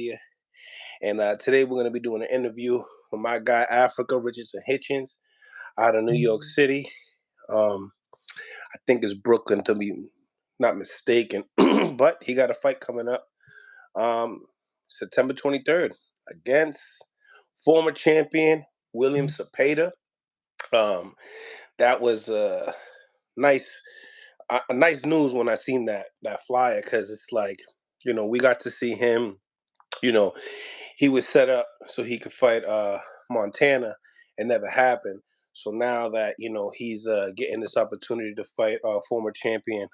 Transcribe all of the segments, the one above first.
media. And today we're going to be doing an interview with my guy, Africa, Richardson Hitchens, out of New York City. I think it's Brooklyn, to be not mistaken. But he got a fight coming up September 23rd against former champion William Zepada. That was nice nice news when I seen that flyer, because it's like, we got to see him. He was set up so he could fight Montana. It never happened. So now that he's getting this opportunity to fight former champion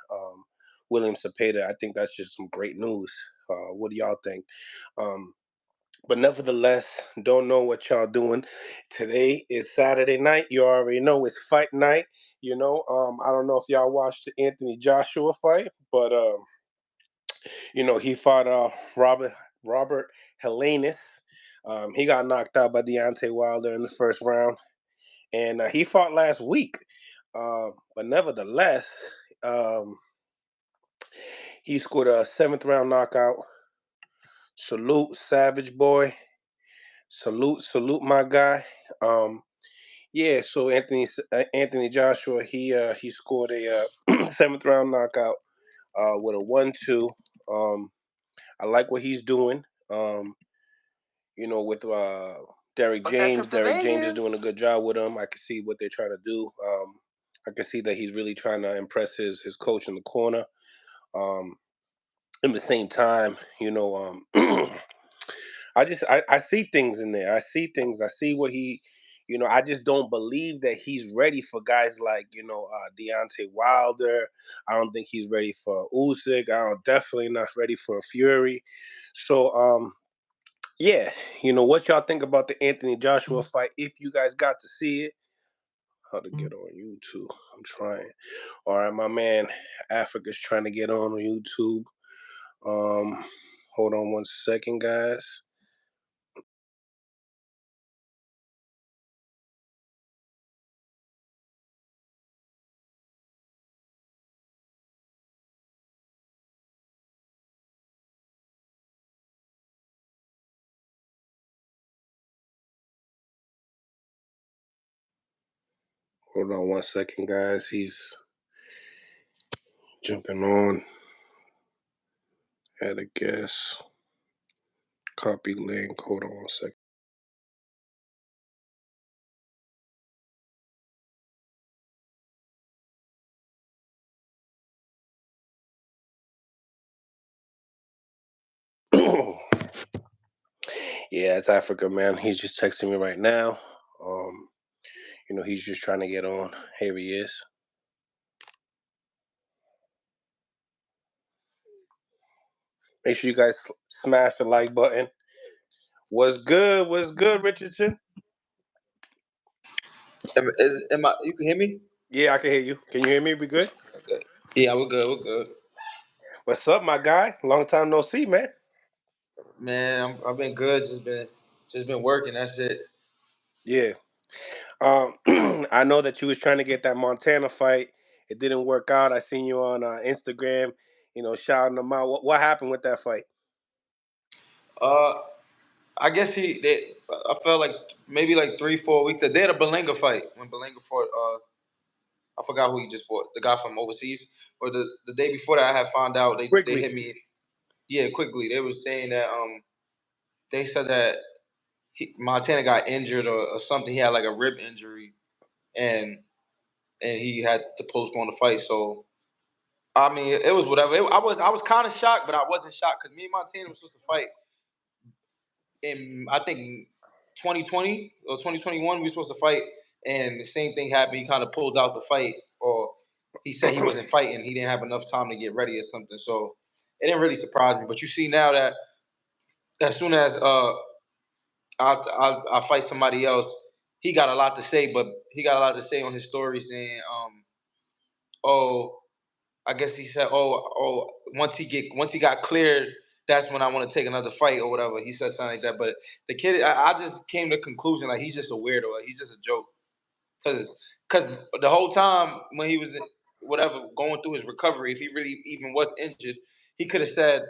William Zepada, I think that's just some great news. What do y'all think? But nevertheless, don't know what y'all doing. Today is Saturday night. You already know it's fight night. I don't know if y'all watched the Anthony Joshua fight, but he fought Robert Helenius. He got knocked out by Deontay Wilder in the first round, and he fought last week. But nevertheless, he scored a seventh round knockout. Salute, Savage Boy. Salute, my guy. Yeah, so Anthony Joshua, he scored a seventh round knockout with a 1-2. I like what he's doing. With Derrick James. Derrick James is doing a good job with him. I can see what they're trying to do. I can see that he's really trying to impress his coach in the corner. At the same time, I see things in there. I see things. I see what he, I just don't believe that he's ready for guys like, Deontay Wilder. I don't think he's ready for Usyk. I'm definitely not ready for Fury. So, yeah, what y'all think about the Anthony Joshua fight? If you guys got to see it, how to get on YouTube? I'm trying. All right, my man Africa's trying to get on YouTube. Hold on one second, guys. Hold on one second, guys. He's jumping on. Had a guess. Copy link. Hold on one second. Yeah, it's Africa, man. He's just texting me right now. He's just trying to get on. Here he is. Make sure you guys smash the like button. What's good? What's good, Richardson? You can hear me? Yeah, I can hear you. Can you hear me? We good? Okay. Yeah, we're good. We're good. What's up, my guy? Long time no see, man. Man, I've been good. Just been working. That's it. Yeah. I know that you was trying to get that Montana fight. It didn't work out. I seen you on Instagram, shouting them out. What happened with that fight? Uh, I guess I felt like maybe like 3-4 weeks. They had a Belinga fight when Belinga fought. I forgot who he just fought. The guy from overseas. Or the day before that, I had found out they Quickly. hit me. Yeah, quickly. They were saying that they said that Montana got injured or something. He had like a rib injury, and he had to postpone the fight. So I mean, it was whatever. I was kind of shocked, but I wasn't shocked because me and Montana were supposed to fight in I think 2020 or 2021. We were supposed to fight, and the same thing happened. He kind of pulled out the fight, or he said he wasn't fighting. He didn't have enough time to get ready or something. So it didn't really surprise me. But you see now that as soon as I fight somebody else, he got a lot to say. But he got a lot to say on his story saying, "Oh." I guess he said, once he got cleared, that's when I want to take another fight or whatever." He said something like that. But the kid, I just came to the conclusion like he's just a weirdo. Like, he's just a joke. Because the whole time when he was whatever going through his recovery, if he really even was injured, he could have said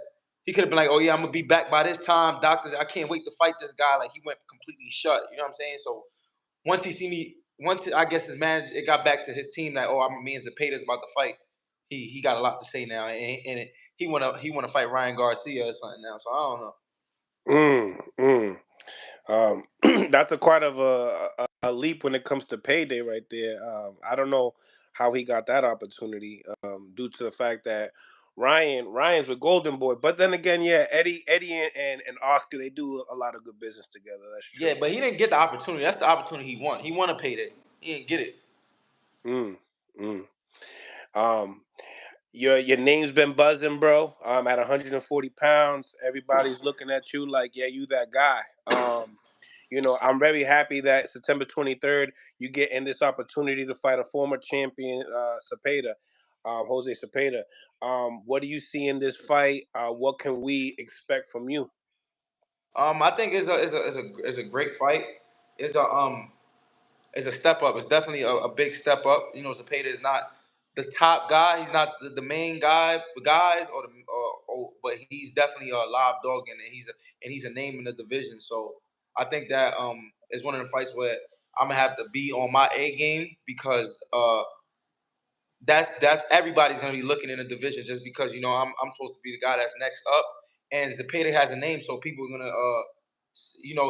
he could have been like, oh yeah, I'm gonna be back by this time. Doctors, I can't wait to fight this guy. Like he went completely shut. You know what I'm saying? So once he see me, once I guess his manager, it got back to his team that me and Zepeda's about to fight. He got a lot to say now, and he wanna fight Ryan Garcia or something now. So I don't know. Mm, mm. That's a quite of a leap when it comes to payday right there. I don't know how he got that opportunity, due to the fact that Ryan's with Golden Boy. But then again, yeah, Eddie and Oscar, they do a lot of good business together. That's Yeah, true. but he didn't get the opportunity. That's the opportunity he won. He won a payday. He didn't get it. Mm, mm. Um, your name's been buzzing, bro. At 140 pounds, everybody's looking at you like, yeah, you that guy. I'm very happy that September 23rd you get in this opportunity to fight a former champion, Cepeda, Jose Cepeda. What do you see in this fight? What can we expect from you? I think it's a great fight. It's a um it's a step up. It's definitely a big step up. You know, Zepeda is not the top guy. He's not the main guy, the guys, but he's definitely a live dog, and he's a name in the division. So I think that is one of the fights where I'm gonna have to be on my A game because that's everybody's gonna be looking in the division just because I'm supposed to be the guy that's next up, and Zepeda has a name, so people are gonna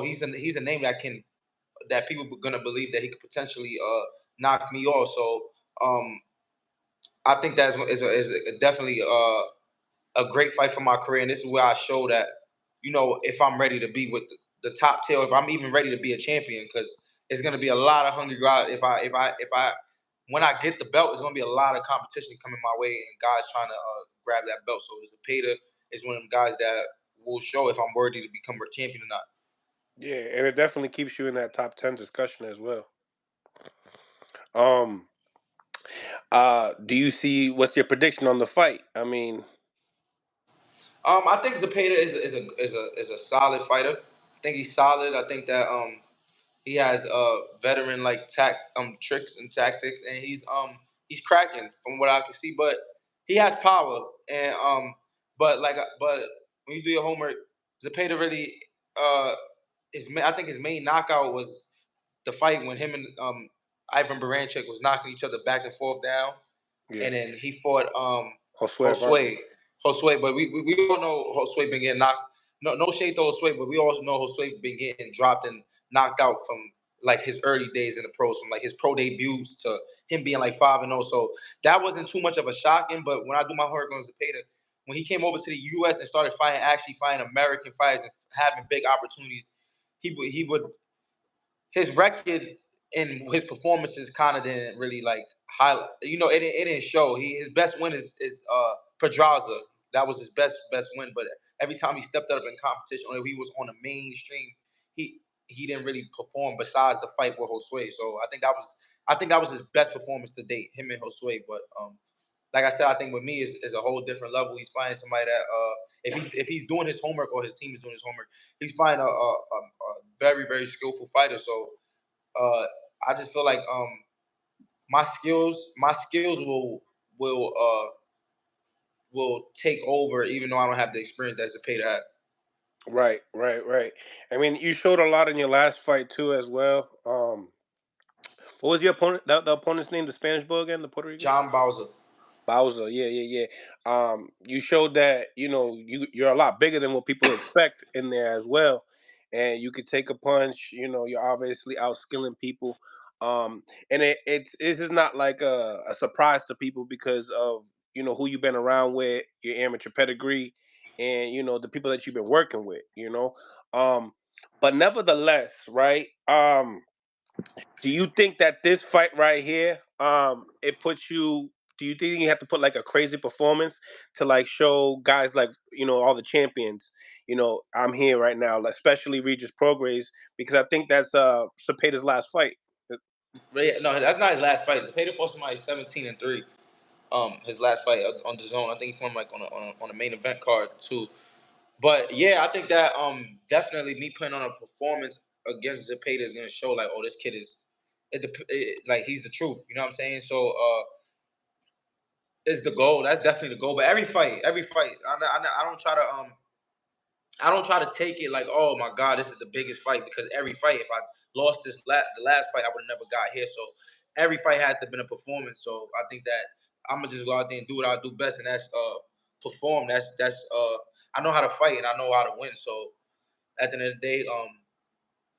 he's a name that people are gonna believe that he could potentially knock me off. So I think is definitely a great fight for my career, and this is where I show that if I'm ready to be with the top tail, if I'm even ready to be a champion, because it's gonna be a lot of hungry guys. If I when I get the belt, it's gonna be a lot of competition coming my way, and guys trying to grab that belt. So Zepeda is one of them guys that will show if I'm worthy to become a champion or not. Yeah, and it definitely keeps you in that top 10 discussion as well. Um, do you see what's your prediction on the fight? I mean, I think Zepeda is a solid fighter. I think he's solid. I think that he has veteran like tricks and tactics, and he's cracking from what I can see. But he has power, and but when you do your homework, Zepeda really I think his main knockout was the fight when him and Ivan Baranchik was knocking each other back and forth down, yeah, and then he fought Josue Vargas. Josue. Josue, but we all know Josue been getting knocked. No shade to Josue, but we also know Josue been getting dropped and knocked out from like his early days in the pros, from like his pro debuts to him being like 5-0. So that wasn't too much of a shocking. But when I do my homework on Zepeda, when he came over to the U.S. and started actually fighting American fights and having big opportunities, he would his record and his performances kind of didn't really like highlight. It didn't show. His best win is Pedraza. That was his best win. But every time he stepped up in competition, or if he was on the mainstream, he didn't really perform. Besides the fight with Josue, so I think that was his best performance to date, him and Josue. But like I said, I think with me is a whole different level. He's finding somebody that if he's doing his homework or his team is doing his homework, he's finding a very very skillful fighter. So uh, I just feel like my skills will take over, even though I don't have the experience that Zepeda had. Right, right, right. I mean, you showed a lot in your last fight too, as well. What was your opponent? The opponent's name, the Spanish boy again, the Puerto Rican. John Bowser. Bowser, yeah, yeah, yeah. You showed that you're a lot bigger than what people expect in there as well, and you could take a punch. You're obviously outskilling people, and it's just not like a surprise to people because of who you've been around with, your amateur pedigree, and the people that you've been working with. Um, but nevertheless, right? Do you think that this fight right here, it puts you? Do you think you have to put like a crazy performance to like show guys like all the champions? I'm here right now, like, especially Regis Prograis, because I think that's Cepeda's last fight. But yeah, no, that's not his last fight. Zepeda fought somebody 17-3. His last fight on the zone. I think he fought him like on a main event card too. But yeah, I think that definitely me putting on a performance against Zepeda is gonna show like, oh, this kid like he's the truth. You know what I'm saying? So is the goal. That's definitely the goal. But every fight, I don't try to I don't try to take it like, oh my God, this is the biggest fight, because every fight, if I lost the last fight, I would have never got here. So every fight had to have been a performance. So I think that I'm gonna just go out there and do what I do best, and that's perform. That's I know how to fight and I know how to win. So at the end of the day,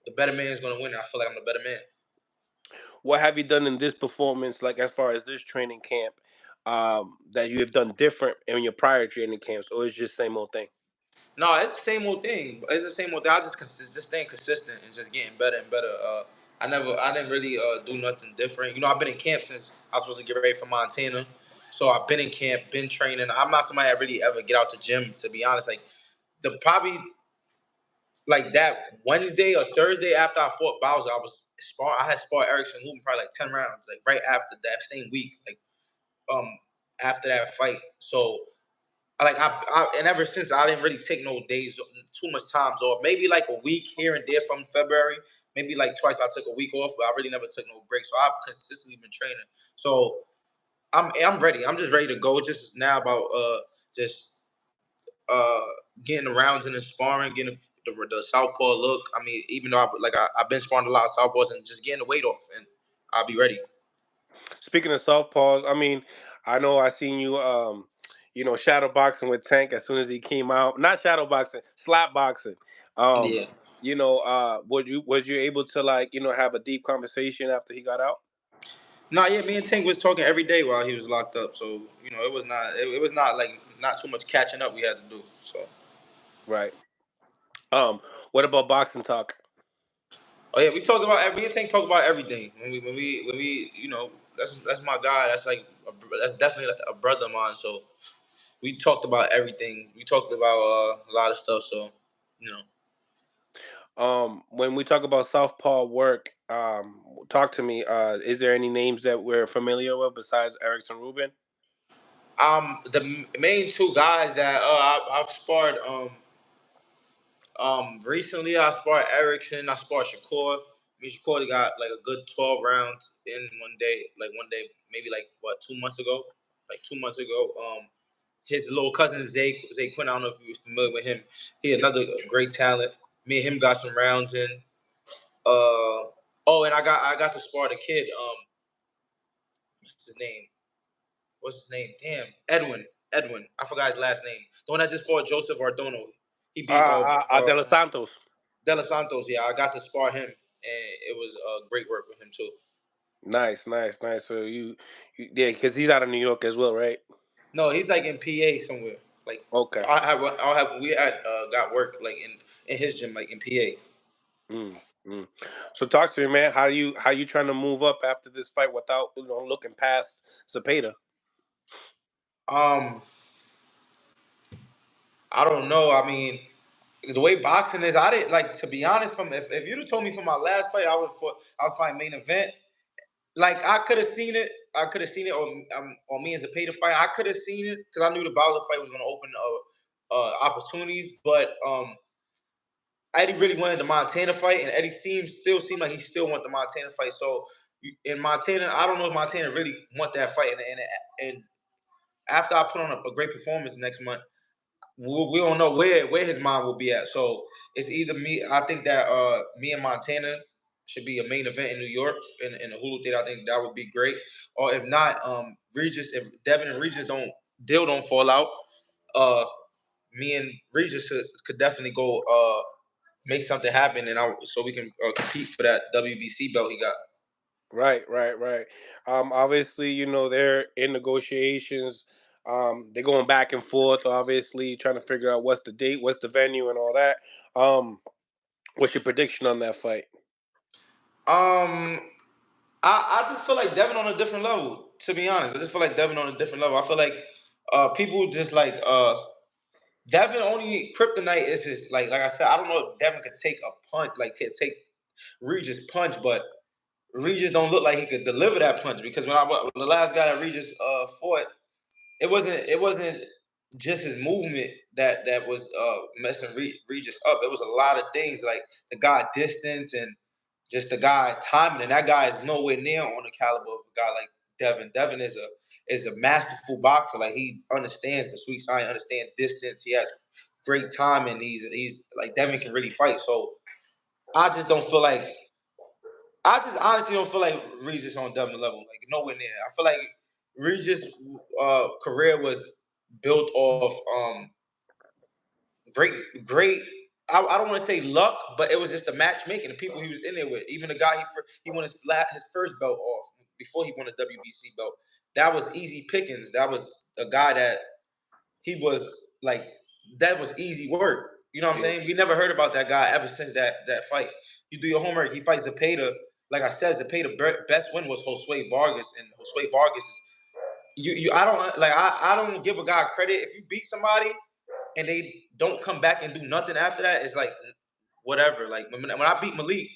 the better man is gonna win. And I feel like I'm the better man. What have you done in this performance, like as far as this training camp, that you have done different in your prior training camps, or it's just same old thing? No, it's the same old thing. It's the same old thing. I just staying consistent and just getting better and better. I didn't really do nothing different. You know, I've been in camp since I was supposed to get ready for Montana, so I've been in camp, been training. I'm not somebody that really ever get out to gym, to be honest. Like the probably like that Wednesday or Thursday after I fought Bowser, I had sparred Erickson Lubin probably like 10 rounds, like right after that same week, like um after that fight. So like and ever since I didn't really take no days, too much times off. Maybe like a week here and there from February. Maybe like twice I took a week off, but I really never took no break. So I've consistently been training. So I'm ready. I'm just ready to go. Just now about just uh getting the rounds in the sparring, getting the southpaw look. I mean, even though I've been sparring a lot of southpaws and just getting the weight off, and I'll be ready. Speaking of southpaws, I mean, I know I seen you, shadow boxing with Tank as soon as he came out. Not shadow boxing, slap boxing. Um, Yeah. was you able to like have a deep conversation after he got out? No, yeah, me and Tank was talking every day while he was locked up. So it was not like not too much catching up we had to do. So Right. What about boxing talk? oh yeah, we talk about me and Tank talk about everything when we that's my guy. That's like that's definitely like a brother of mine. So we talked about everything. We talked about a lot of stuff. So you know. When we talk about southpaw work, talk to me. Is there any names that we're familiar with besides Erickson Rubin? The main two guys that I've sparred recently I sparred Erickson, I sparred Shakur. I mean, Shakur got like a good 12 rounds in one day, maybe like what 2 months ago, like 2 months ago. His little cousin Zay Quinn. I don't know if you're familiar with him. He another great talent. Me and him got some rounds in. Oh, and I got to spar the kid. What's his name? What's his name? Damn, Edwin. I forgot his last name. The one that just fought Joseph Ardono. He beat De Los Santos. De Los Santos. Yeah, I got to spar him, and it was great work with him too. Nice, nice, nice. So yeah, because he's out of New York as well, right? No, he's like in PA somewhere. Like Okay. we had got work like in his gym like in PA. Mm, mm. So talk to me, man. How you trying to move up after this fight without looking past Zepeda? Um, I don't know. I mean, the way boxing is, I didn't like to be honest. If you'd have told me from my last fight, I was fighting main event. Like I could have seen it. I could have seen it on me as a pay to fight. I could have seen it because I knew the Bowser fight was going to open opportunities. But Eddie really wanted the Montana fight, and Eddie still seemed like he still want the Montana fight. So in Montana, I don't know if Montana really want that fight. And after I put on a great performance next month, we don't know where his mind will be at. So it's either me. I think that me and Montana should be a main event in New York in the Hulu Theater. I think that would be great. Or if not, Regis. If Devin and Regis don't fall out, uh, me and Regis could definitely go make something happen, and so we can compete for that WBC belt he got. Right, right, right. Obviously, they're in negotiations. They're going back and forth. Obviously, trying to figure out what's the date, what's the venue, and all that. What's your prediction on that fight? Um, I just feel like Devin on a different level. To be honest, I just feel like Devin on a different level. I feel like people just like Devin only kryptonite is his like I said. I don't know if Devin could take a punch, like could take Regis punch, but Regis don't look like he could deliver that punch because when the last guy that Regis fought, it wasn't just his movement that was messing Regis up. It was a lot of things like the guy distance and just the guy timing, and that guy is nowhere near on the caliber of a guy like Devin. Devin is a masterful boxer. Like he understands the sweet science, understands distance. He has great timing. He's like Devin can really fight. So I just don't feel like I just honestly don't feel like Regis on Devin level, like nowhere near. I feel like Regis' career was built off great, great. I don't want to say luck, but it was just the matchmaking, the people he was in there with. Even the guy he won his first belt off before he won a WBC belt. That was easy pickings. That was a guy that he was like that was easy work. You know what I'm Yeah. saying? We never heard about that guy ever since that fight. You do your homework. He fights Zepeda. Like I said, Zepeda best win was Josue Vargas, and Josue Vargas. You I don't like I don't give a guy credit if you beat somebody and they don't come back and do nothing after that. It's like whatever. Like when I beat Malik,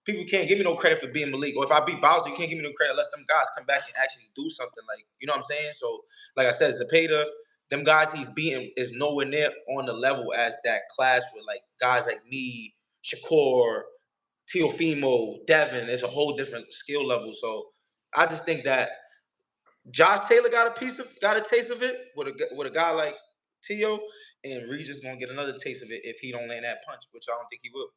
people can't give me no credit for being Malik. Or if I beat Bowser, you can't give me no credit unless some guys come back and actually do something. Like you know what I'm saying? So like I said, Zepeda, them guys he's beating is nowhere near on the level as that class with like guys like me, Shakur, Teofimo, Devin. It's a whole different skill level. So I just think that Josh Taylor got a taste of it with a guy like Tio, and Regis gonna get another taste of it if he don't land that punch, which I don't think he will.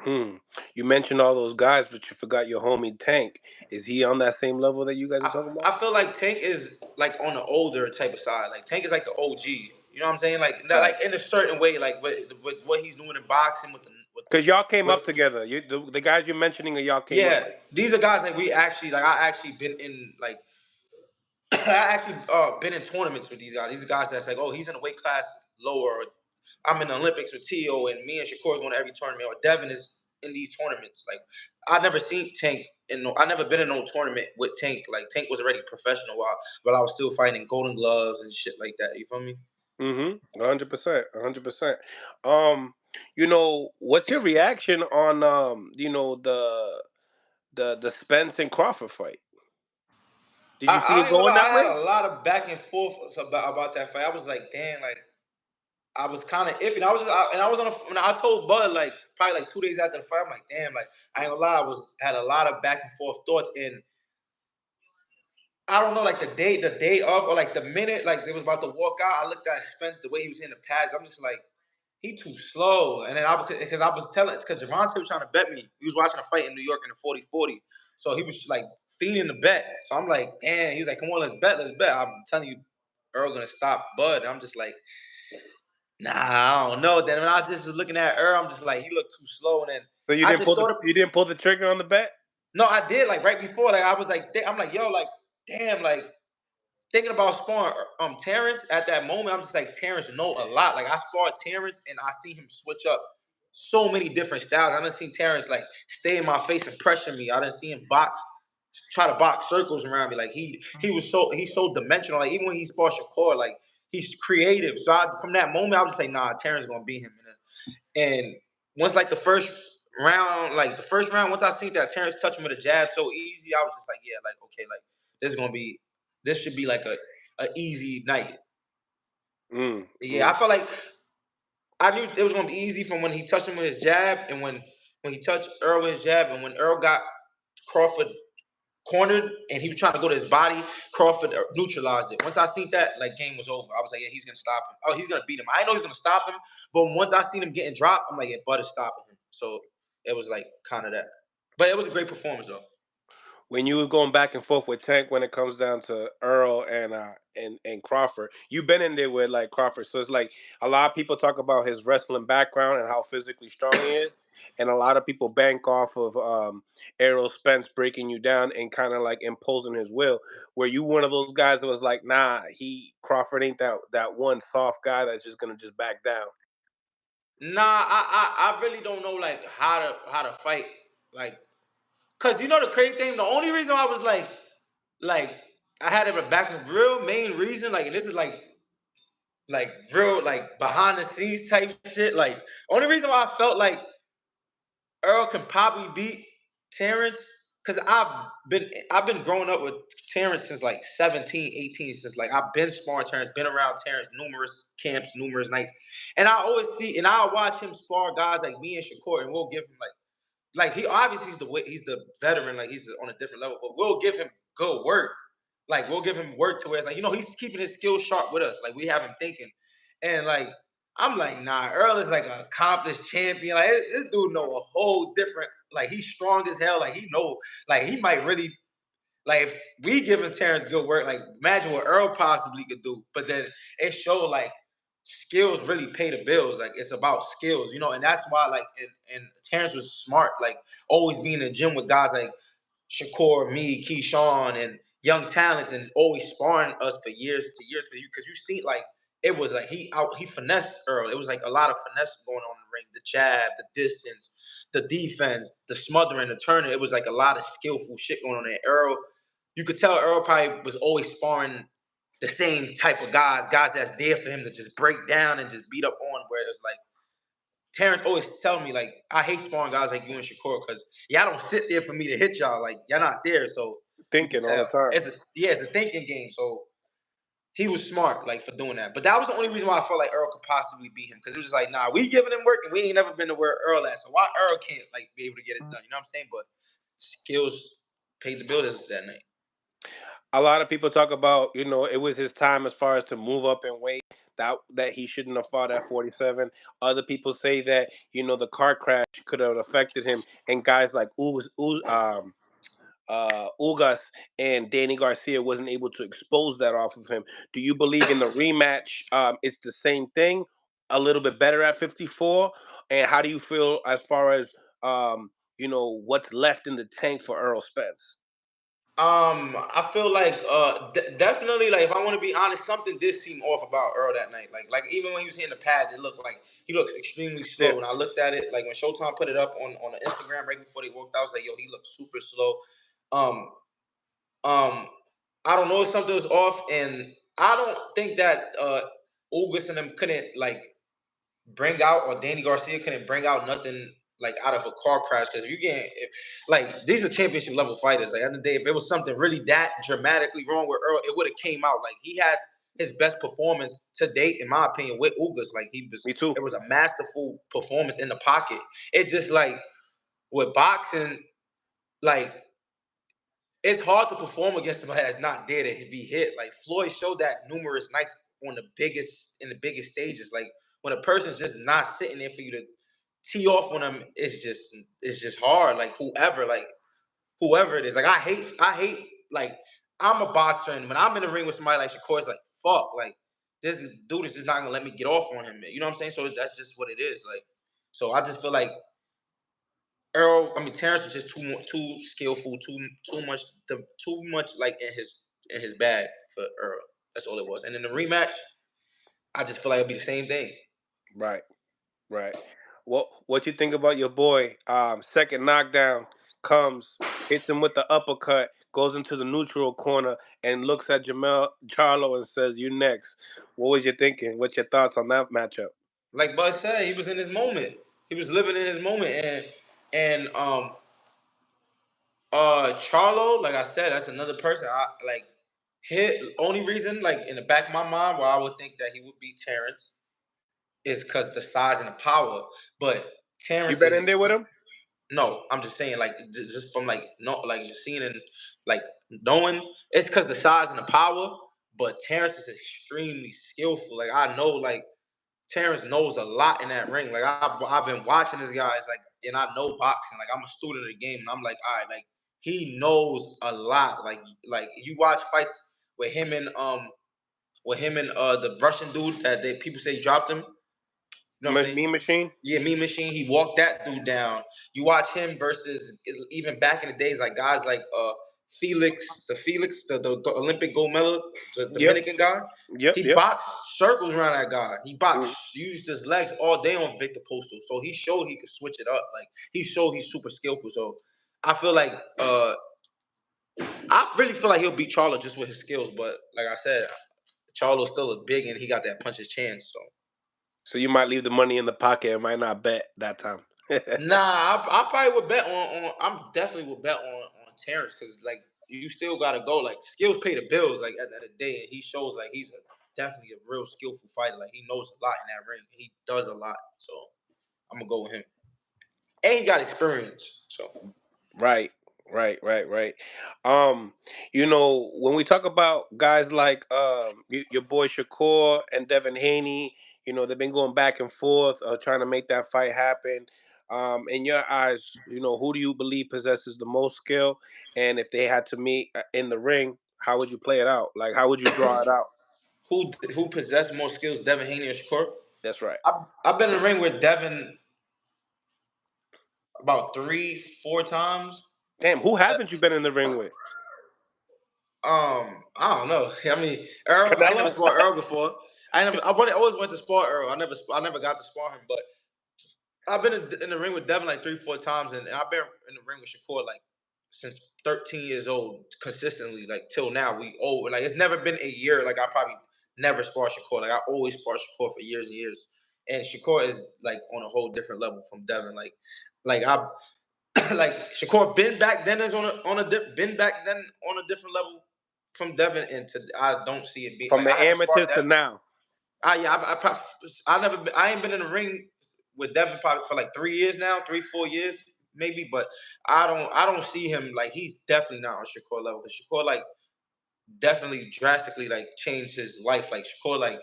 Hmm. You mentioned all those guys, but you forgot your homie Tank. Is he on that same level that you guys are I, talking about? I feel like Tank is like on the older type of side. Like Tank is like the OG. You know what I'm saying? Like not like Facts. in a certain way, like with what he's doing in boxing Because y'all came with up together. The guys you're mentioning, y'all came up. yeah. These are guys that we actually like. I actually been in like I actually been in tournaments with these guys. These are guys that's like, oh, he's in a weight class lower. I'm in the Olympics with Tio, and me and Shakur is going to every tournament. Or Devin is in these tournaments. Like I never seen Tank I never been in no tournament with Tank. Like Tank was already professional while I was still fighting Golden Gloves and shit like that. You feel me? Mm-hmm. 100%. 100%. Um, what's your reaction on the Spence and Crawford fight? Did you see I it ain't gonna going lie. that I had way? a lot of back and forth about that fight. I was like, damn, like I was kind of iffy. And I was on. When I told Bud like probably like 2 days after the fight, I'm like, damn, like I ain't gonna lie. I had a lot of back and forth thoughts, and I don't know, like the day of, or like the minute, like they was about to walk out. I looked at Spence the way he was in the pads. I'm just like, he too slow. And then because I was telling, because Javante was trying to bet me. He was watching a fight in New York in the 40-40, so he was like feeding the bet. So I'm like, damn. He's like, come on, let's bet, let's bet. I'm telling you, Earl gonna stop Bud. And I'm just like, nah, I don't know. Then when I just was looking at Earl, I'm just like, he looked too slow. And then So you I didn't just pull the thought, you didn't pull the trigger on the bet? no, I did like right before. Like I was like, I'm like, yo, like, damn, like thinking about sparring Terrence at that moment. I'm just like, Terrence know a lot. Like I sparred Terrence and I see him switch up so many different styles. I didn't see Terrence like stay in my face and pressure me. I didn't see him try to box circles around me. Like he's so dimensional. Like even when he sparred Shakur, like he's creative. So from that moment, I was just like, nah, Terrence gonna beat him. And once like the first round, once I seen that Terrence touched him with a jab so easy, I was just like, yeah, like okay, like this should be like a easy night. Mm, Yeah, mm. I felt like I knew it was gonna be easy from when he touched him with his jab, and when he touched Earl with his jab, and when Earl got Crawford cornered and he was trying to go to his body, Crawford neutralized it. Once I seen that, like game was over. I was like, yeah, he's gonna stop him. Oh, he's gonna beat him. I know he's gonna stop him, but once I seen him getting dropped, I'm like, yeah, Bud is stopping him. So it was like kind of that. But it was a great performance though. When you was going back and forth with Tank when it comes down to Earl and Crawford, you've been in there with like Crawford, so it's like a lot of people talk about his wrestling background and how physically strong he is, and a lot of people bank off of Errol Spence breaking you down and kind of like imposing his will. Were you one of those guys that was like, nah, he Crawford ain't that one soft guy that's just gonna just back down? Nah, I really don't know like how to fight like because you know the crazy thing. The only reason I was like I had a back real main reason like and this is like real like behind the scenes type shit. Like only reason why I felt like Earl can probably beat Terrence because I've been growing up with Terrence since like 17, 18, since like I've been sparring Terrence, been around Terrence numerous camps, numerous nights. And I always see and I'll watch him spar guys like me and Shakur and we'll give him like he obviously he's the veteran, like he's on a different level, but we'll give him good work. Like we'll give him work to where it's like, he's keeping his skills sharp with us. Like we have him thinking. And like I'm like, nah, Earl is like an accomplished champion. Like this dude know a whole different. Like he's strong as hell. Like he know. Like he might really. Like if we giving Terrence good work, like imagine what Earl possibly could do. But then it showed like skills really pay the bills. Like it's about skills, and that's why like and Terrence was smart. Like always being in the gym with guys like Shakur, me, Keyshawn, and young talents, and always sparring us for years to years. Because you see, like it was like he finessed Earl. It was like a lot of finesse going on in the ring. The jab, the distance, the defense, the smothering, the turning. It was like a lot of skillful shit going on there. Earl, you could tell Earl probably was always sparring the same type of guys that's there for him to just break down and just beat up on. Where it's like Terrence always tell me like I hate sparring guys like you and Shakur because y'all don't sit there for me to hit y'all. Like y'all not there, so you can Thinking all the tell. time. It's a thinking game. So he was smart like for doing that. But that was the only reason why I felt like Earl could possibly beat him because it was just like, nah, we giving him work and we ain't never been to where Earl at. So why Earl can't like be able to get it done? You know what I'm saying? But skills paid the bills that night. A lot of people talk about, it was his time as far as to move up in weight. That he shouldn't have fought at 47. Other people say that the car crash could have affected him, and guys like Ugas and Danny Garcia wasn't able to expose that off of him. Do you believe in the rematch? It's the same thing, a little bit better at 54. And how do you feel as far as what's left in the tank for Earl Spence? I feel like definitely like if I want to be honest, something did seem off about Earl that night. Like even when he was hitting the pads, it looked like he looks extremely slow. When Stiff. I looked at it, like when Showtime put it up on the Instagram right before they walked out, I was like, yo, he looks super slow. Um, um, I don't know if something was off, and I don't think that August and them couldn't like bring out or Danny Garcia couldn't bring out nothing like out of a car crash because if you get like these are championship level fighters. Like at the end of the day, if it was something really that dramatically wrong with Earl, it would have came out. Like he had his best performance to date, in my opinion, with Ugas. Like Me too. it was a masterful performance in the pocket. It's just like with boxing, like it's hard to perform against somebody that's not there to be hit. Like Floyd showed that numerous nights on the biggest stages. Like when a person's just not sitting there for you to tee off on them, it's just hard. Like whoever it is. Like I hate like I'm a boxer and when I'm in the ring with somebody like Shakur, it's like fuck, like this dude is just not gonna let me get off on him. You know what I'm saying? So that's just what it is. Like so I just feel like Terrence was just too skillful, too much like in his bag for Earl. That's all it was. And in the rematch, I just feel like it'll be the same thing. Right. Right. What you think about your boy? Second knockdown comes, hits him with the uppercut, goes into the neutral corner, and looks at Jamel Charlo and says, "You next." What was you thinking? What's your thoughts on that matchup? Like Bud said, he was in his moment. He was living in his moment, and Charlo, like I said, that's another person. I like hit. Only reason, like in the back of my mind, where I would think that he would beat Terrence is because the size and the power. But You Terrence been is in there with him? no. I'm just saying, like just from like no, like just seeing and like knowing it's because the size and the power. But Terrence is extremely skillful. Like I know, like Terrence knows a lot in that ring. Like I've been watching this guy. It's like, and I know boxing. Like I'm a student of the game, and I'm like, all right, like he knows a lot. Like you watch fights with him and the Russian dude that people say dropped him. You know what I'm saying? Mean Machine? Yeah, Mean Machine. He walked that dude down. You watch him versus even back in the days, like guys like Felix, the Olympic gold medal, the Yep. Dominican guy. Yep. He Yep. boxed circles around that guy. He boxed, Mm. used his legs all day on Victor Postal. So he showed he could switch it up. Like he showed he's super skillful. So I feel like I really feel like he'll beat Charlo just with his skills. But like I said, Charlo's still a big and he got that puncher's chance. So So you might leave the money in the pocket and might not bet that time. nah, I probably would bet on. I'm definitely would bet on Terrence because like you still gotta go. Like skills pay the bills. Like at the end of the day, and he shows like he's definitely a real skillful fighter. Like he knows a lot in that ring. He does a lot. So I'm gonna go with him. And he got experience. So Right, right. Um, when we talk about guys like your boy Shakur and Devin Haney, They've been going back and forth, trying to make that fight happen. In your eyes, who do you believe possesses the most skill? And if they had to meet in the ring, how would you play it out? Like, how would you draw it out? Who possessed more skills, Devin Haney or Shakur? That's right. I've been in the ring with Devin about 3, 4 times. Damn, who haven't you been in the ring with? I don't know. I mean, Earl. I ain't never Canelo? sparred Earl before. Always went to spar Earl. I never got to spar him, but I've been in the ring with Devin like 3, 4 times, and I've been in the ring with Shakur like since 13 years old, consistently, like till now. We old. Like it's never been a year. Like I probably never sparred Shakur. Like I always sparred Shakur for years and years. And Shakur is like on a whole different level from Devin. Like I like Shakur been back then is been back then on a different level from Devin, and I don't see it being From like I the haven't sparred amateurs to Devin. now. I ain't been in the ring with Devin probably for like 3 years now, 3, 4 years maybe, but I don't see him like he's definitely not on Shakur level. Because Shakur like definitely drastically like changed his life. Like Shakur like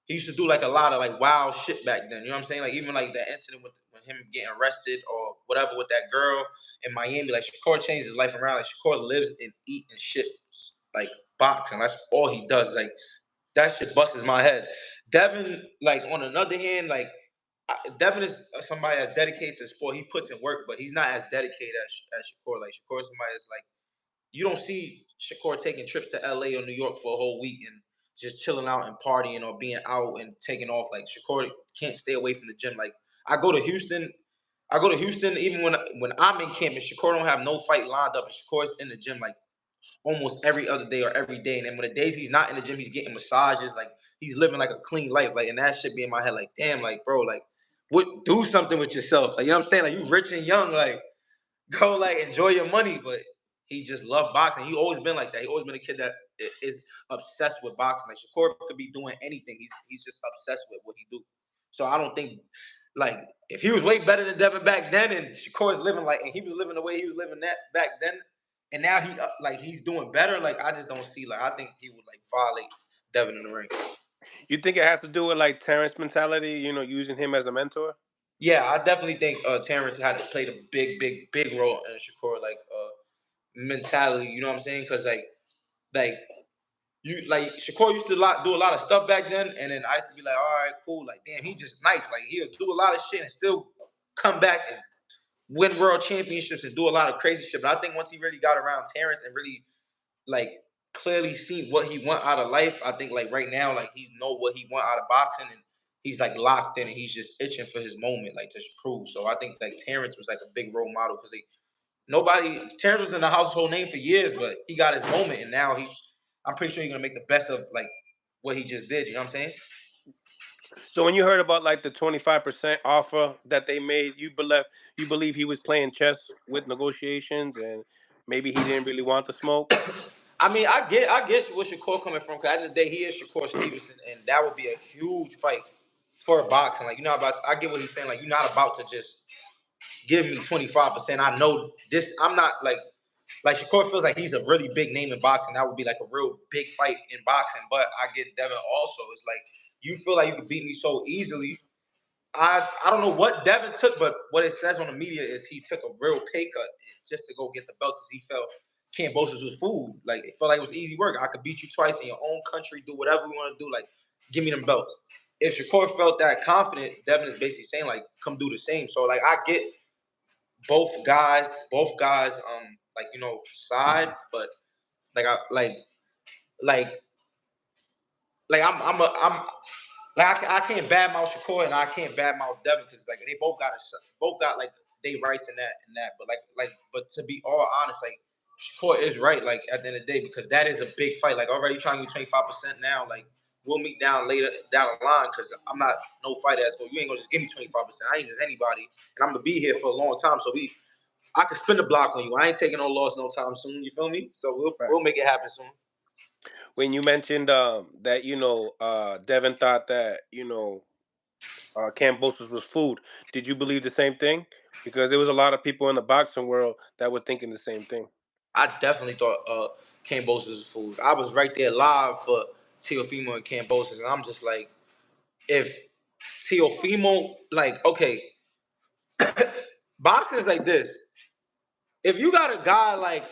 he used to do like a lot of like wild shit back then. You know what I'm saying? Like even like that incident with when him getting arrested or whatever with that girl in Miami. Like Shakur changed his life around. Like Shakur lives and eat and shit like boxing. That's all he does. Like that shit busts my head. Devin, like on another hand, like Devin is somebody that's dedicated to the sport. He puts in work, but he's not as dedicated as Shakur. Like Shakur is somebody that's like you don't see Shakur taking trips to LA or New York for a whole week and just chilling out and partying or being out and taking off. Like Shakur can't stay away from the gym. Like I go to Houston. I go to Houston even when I'm in camp and Shakur don't have no fight lined up and Shakur's in the gym like almost every other day or every day. And then when the days he's not in the gym, he's getting massages. Like he's living like a clean life. Like and that shit be in my head. Like damn, like bro, like what do something with yourself. Like you know what I'm saying? Like you rich and young. Like go like enjoy your money, but he just loved boxing. He always been like that. He always been a kid that is obsessed with boxing. Like Shakur could be doing anything. He's just obsessed with what he do. So I don't think like if he was way better than Devin back then, and Shakur's living like and he was living the way he was living that back then, and now he like he's doing better. Like I just don't see like I think he would like violate Devin in the ring. You think it has to do with like Terrence mentality? Using him as a mentor. Yeah, I definitely think Terrence had played a big role in Shakur like mentality. You know what I'm saying? Because like you like Shakur used to do a lot of stuff back then, and then I used to be like, all right, cool. Like damn, he just nice. Like he'll do a lot of shit and still come back and win world championships and do a lot of crazy shit. But I think once he really got around Terrence and really like clearly seen what he want out of life, I think like right now like he know what he want out of boxing and he's like locked in and he's just itching for his moment like to prove. So I think like Terrence was like a big role model because nobody Terrence was in the household name for years, but he got his moment and now I'm pretty sure he's gonna make the best of like what he just did. You know what I'm saying? So when you heard about like the 25% offer that they made, you believe he was playing chess with negotiations, and maybe he didn't really want the smoke. I mean, I get where Shakur coming from. Cause at the end of the day, he is Shakur Stevenson, and that would be a huge fight for boxing. Like I get what he's saying. Like you're not about to just give me 25%. I know this. I'm not like Shakur feels like he's a really big name in boxing. That would be like a real big fight in boxing. But I get Devin also. It's like you feel like you could beat me so easily. I don't know what Devin took, but what it says on the media is he took a real pay cut just to go get the belts because he felt Cambosos was food. Like it felt like it was easy work. I could beat you twice in your own country, do whatever we want to do. Like, give me them belts. If Shakur felt that confident, Devin is basically saying like, come do the same. So like I get both guys like side, but like I like like I'm like I can't badmouth Shakur and I can't badmouth Devin because like they both got like they rights in that. But to be all honest, like Shakur is right. Like at the end of the day, because that is a big fight. Like already trying to get 25% now. Like we'll meet down later down the line because I'm not no fighter that's going. You ain't gonna just give me 25%. I ain't just anybody, and I'm gonna be here for a long time. So I can spin the block on you. I ain't taking no loss no time soon. You feel me? So Right. we'll make it happen soon. When you mentioned that Devin thought that Cambosos was food, did you believe the same thing? Because there was a lot of people in the boxing world that were thinking the same thing. I definitely thought Cambosos was food. I was right there live for Teofimo and Cambosos, and I'm just like, if Teofimo, like, okay, boxing is like this. If you got a guy like,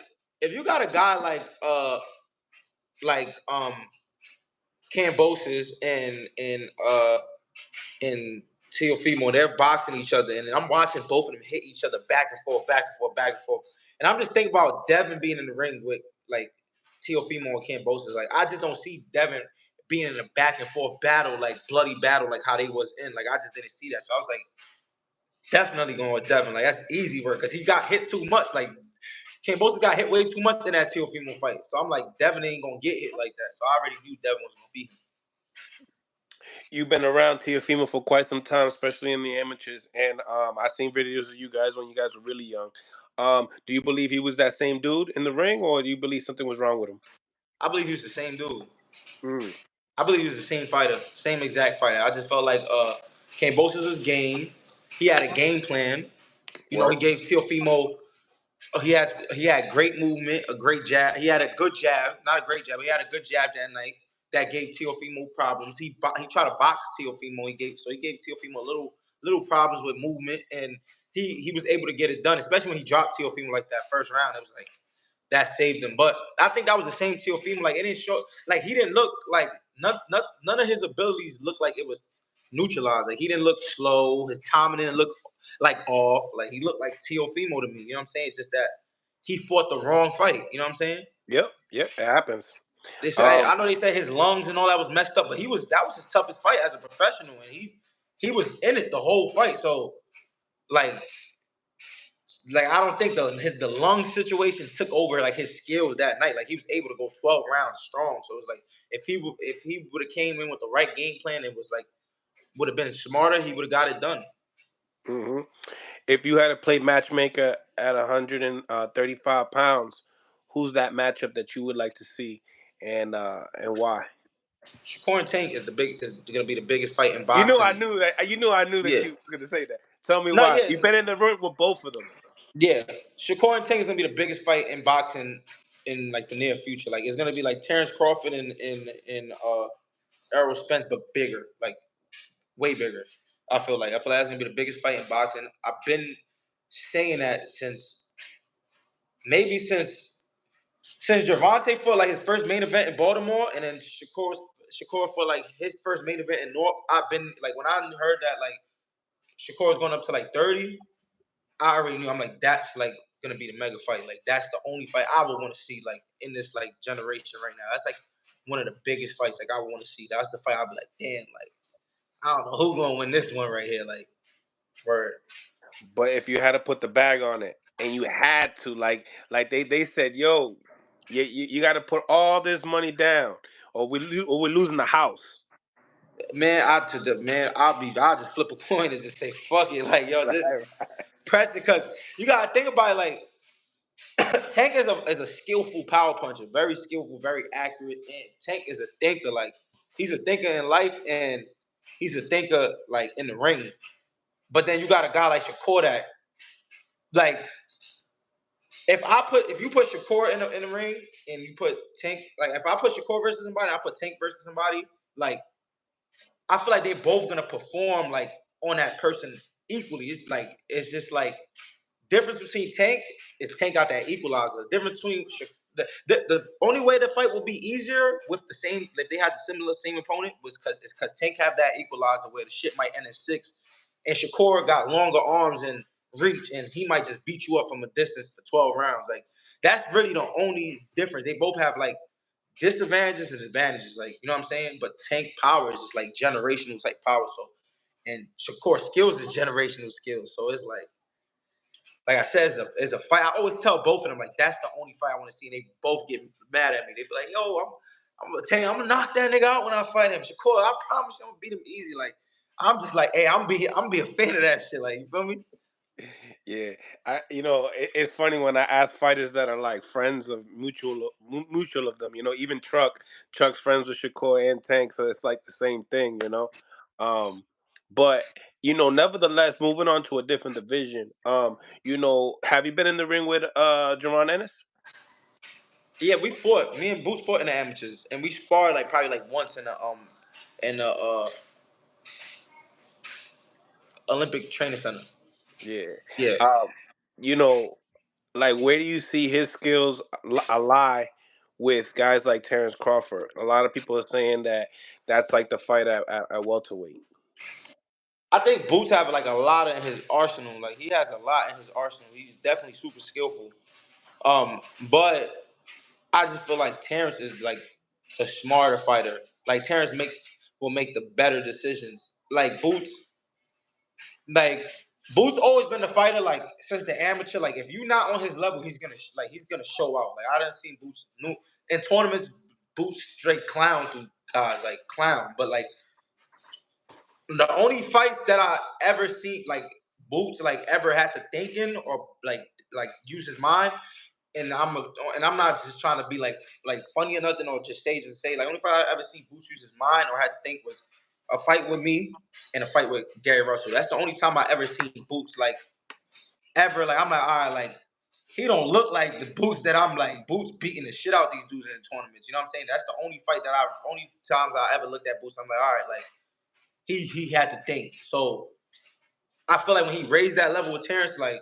if you got a guy like Cambosis and Teofimo, they're boxing each other, and I'm watching both of them hit each other back and forth, back and forth, back and forth. And I'm just thinking about Devin being in the ring with like Teofimo and Cambosis. Like, I just don't see Devin being in a back and forth battle, like bloody battle, like how they was in. Like, I just didn't see that. So I was like, definitely going with Devin. Like, that's easy work because he got hit too much. Like, Cambosis got hit way too much in that Teofimo fight. So I'm like, Devin ain't gonna get hit like that. So I already knew Devin was gonna beat him. You've been around Teofimo for quite some time, especially in the amateurs, and I seen videos of you guys when you guys were really young. Do you believe he was that same dude in the ring, or do you believe something was wrong with him? I believe he was the same dude. Mm. I believe he was the same fighter, same exact fighter. I just felt like Cambosis was game. He had a game plan. You know, he Word. gave Teofimo. He had great movement, a great jab. He had a good jab, not a great jab, but he had a good jab that night that gave Teofimo problems. He tried to box Teofimo. He gave Teofimo little problems with movement, and he was able to get it done, especially when he dropped Teofimo like that first round. It was like that saved him. But I think that was the same Teofimo. Like, it didn't show, like, he didn't look like none of his abilities looked like it was neutralized. Like, he didn't look slow. His timing didn't look like off. Like, he looked like Teofimo to me. You know what I'm saying? It's just that he fought the wrong fight. You know what I'm saying? Yep, yep, it happens. They said, Um, I know they said his lungs and all that was messed up, but that was his toughest fight as a professional, and he was in it the whole fight. So like I don't think the lung situation took over like his skills that night. Like, he was able to go 12 rounds strong. So it was like, if he would have came in with the right game plan, it was like would have been smarter. He would have got it done. mhm. If you had to play matchmaker at 135 pounds, who's that matchup that you would like to see, and why? Shakur and Tank is going to be the biggest fight in You know, I boxing. knew that. You know, I knew that Yeah, you were going to say that. Tell me no, why. yeah, You've been in the room with both of them. yeah. Shakur and Tank is going to be the biggest fight in boxing in like the near future. Like, it's going to be like Terrence Crawford and Errol Spence, but bigger, like way bigger. I feel like that's gonna be the biggest fight in boxing. I've been saying that since Gervonta fought like his first main event in Baltimore, and then Shakur for like his first main event in North. I've been like, when I heard that like Shakur's going up to like 30, I already knew. I'm like, that's like gonna be the mega fight. Like, that's the only fight I would want to see like in this like generation right now. That's like one of the biggest fights like I would want to see. That's the fight I'd be like, damn, like I don't know who's gonna win this one right here. Like, word. But if you had to put the bag on it, and you had to, like they said, yo, you got to put all this money down, or we're losing the house. Man, I'll just flip a coin and just say fuck it, like, yo, just Right. press it, because you gotta think about it. Like, Tank is a skillful power puncher, very skillful, very accurate. And Tank is a thinker. Like, he's a thinker in life, and he's a thinker like in the ring. But then you got a guy like Shakur that, like, if you put Shakur in the ring and you put Tank, like, if I put Shakur versus somebody, I put Tank versus somebody, like, I feel like they're both gonna perform like on that person equally. It's just like, difference between Tank is Tank got that equalizer. Difference between the only way the fight will be easier with the same, if they had the same opponent, was because Tank have that equalizer where the shit might end in 6, and Shakur got longer arms and reach, and he might just beat you up from a distance for 12 rounds. Like, that's really the only difference. They both have like disadvantages and advantages, like, you know what I'm saying? But Tank power is just like generational type power. So, and Shakur skills is generational skills. So it's like I said, it's a fight. I always tell both of them, like, that's the only fight I want to see. And they both get mad at me. They be like, yo, I'm gonna tell you, I'm gonna knock that nigga out when I fight him. Shakur, I promise you, I'm gonna beat him easy. Like, I'm just like, hey, I'm be a fan of that shit. Like, you feel me? Yeah, it's funny when I ask fighters that are like friends of mutual of them. Even Chuck's friends with Shakur and Tank, so it's like the same thing. Um, but nevertheless, moving on to a different division. Have you been in the ring with Jerron Ennis? Yeah, we fought. Me and Boots fought in the amateurs, and we sparred like probably like once in the Olympic Training Center. Yeah. Yeah. Um, you know, like where do you see his skills lie with guys like Terrence Crawford? A lot of people are saying that that's like the fight at welterweight. I think Boots have like a lot in his arsenal. Like he has a lot in his arsenal. He's definitely super skillful. But I just feel like Terrence is like the smarter fighter. Like Terrence will make the better decisions. Like Boots always been the fighter. Like since the amateur, like if you're not on his level, he's gonna show out. Like I done seen Boots new in tournaments. Boots straight clown through guys like clown. But like the only fights that I ever see like Boots like ever had to think in or like use his mind and I'm not just trying to be like funny or nothing or just say like only fight I ever seen Boots use his mind or had to think was a fight with me and a fight with Gary Russell. That's the only time I ever seen Boots like ever like I'm like all right like he don't look like the Boots that I'm like Boots beating the shit out these dudes in the tournaments. You know what I'm saying? That's the only times I ever looked at Boots. I'm like all right like he had to think. So I feel like when he raised that level with Terrence like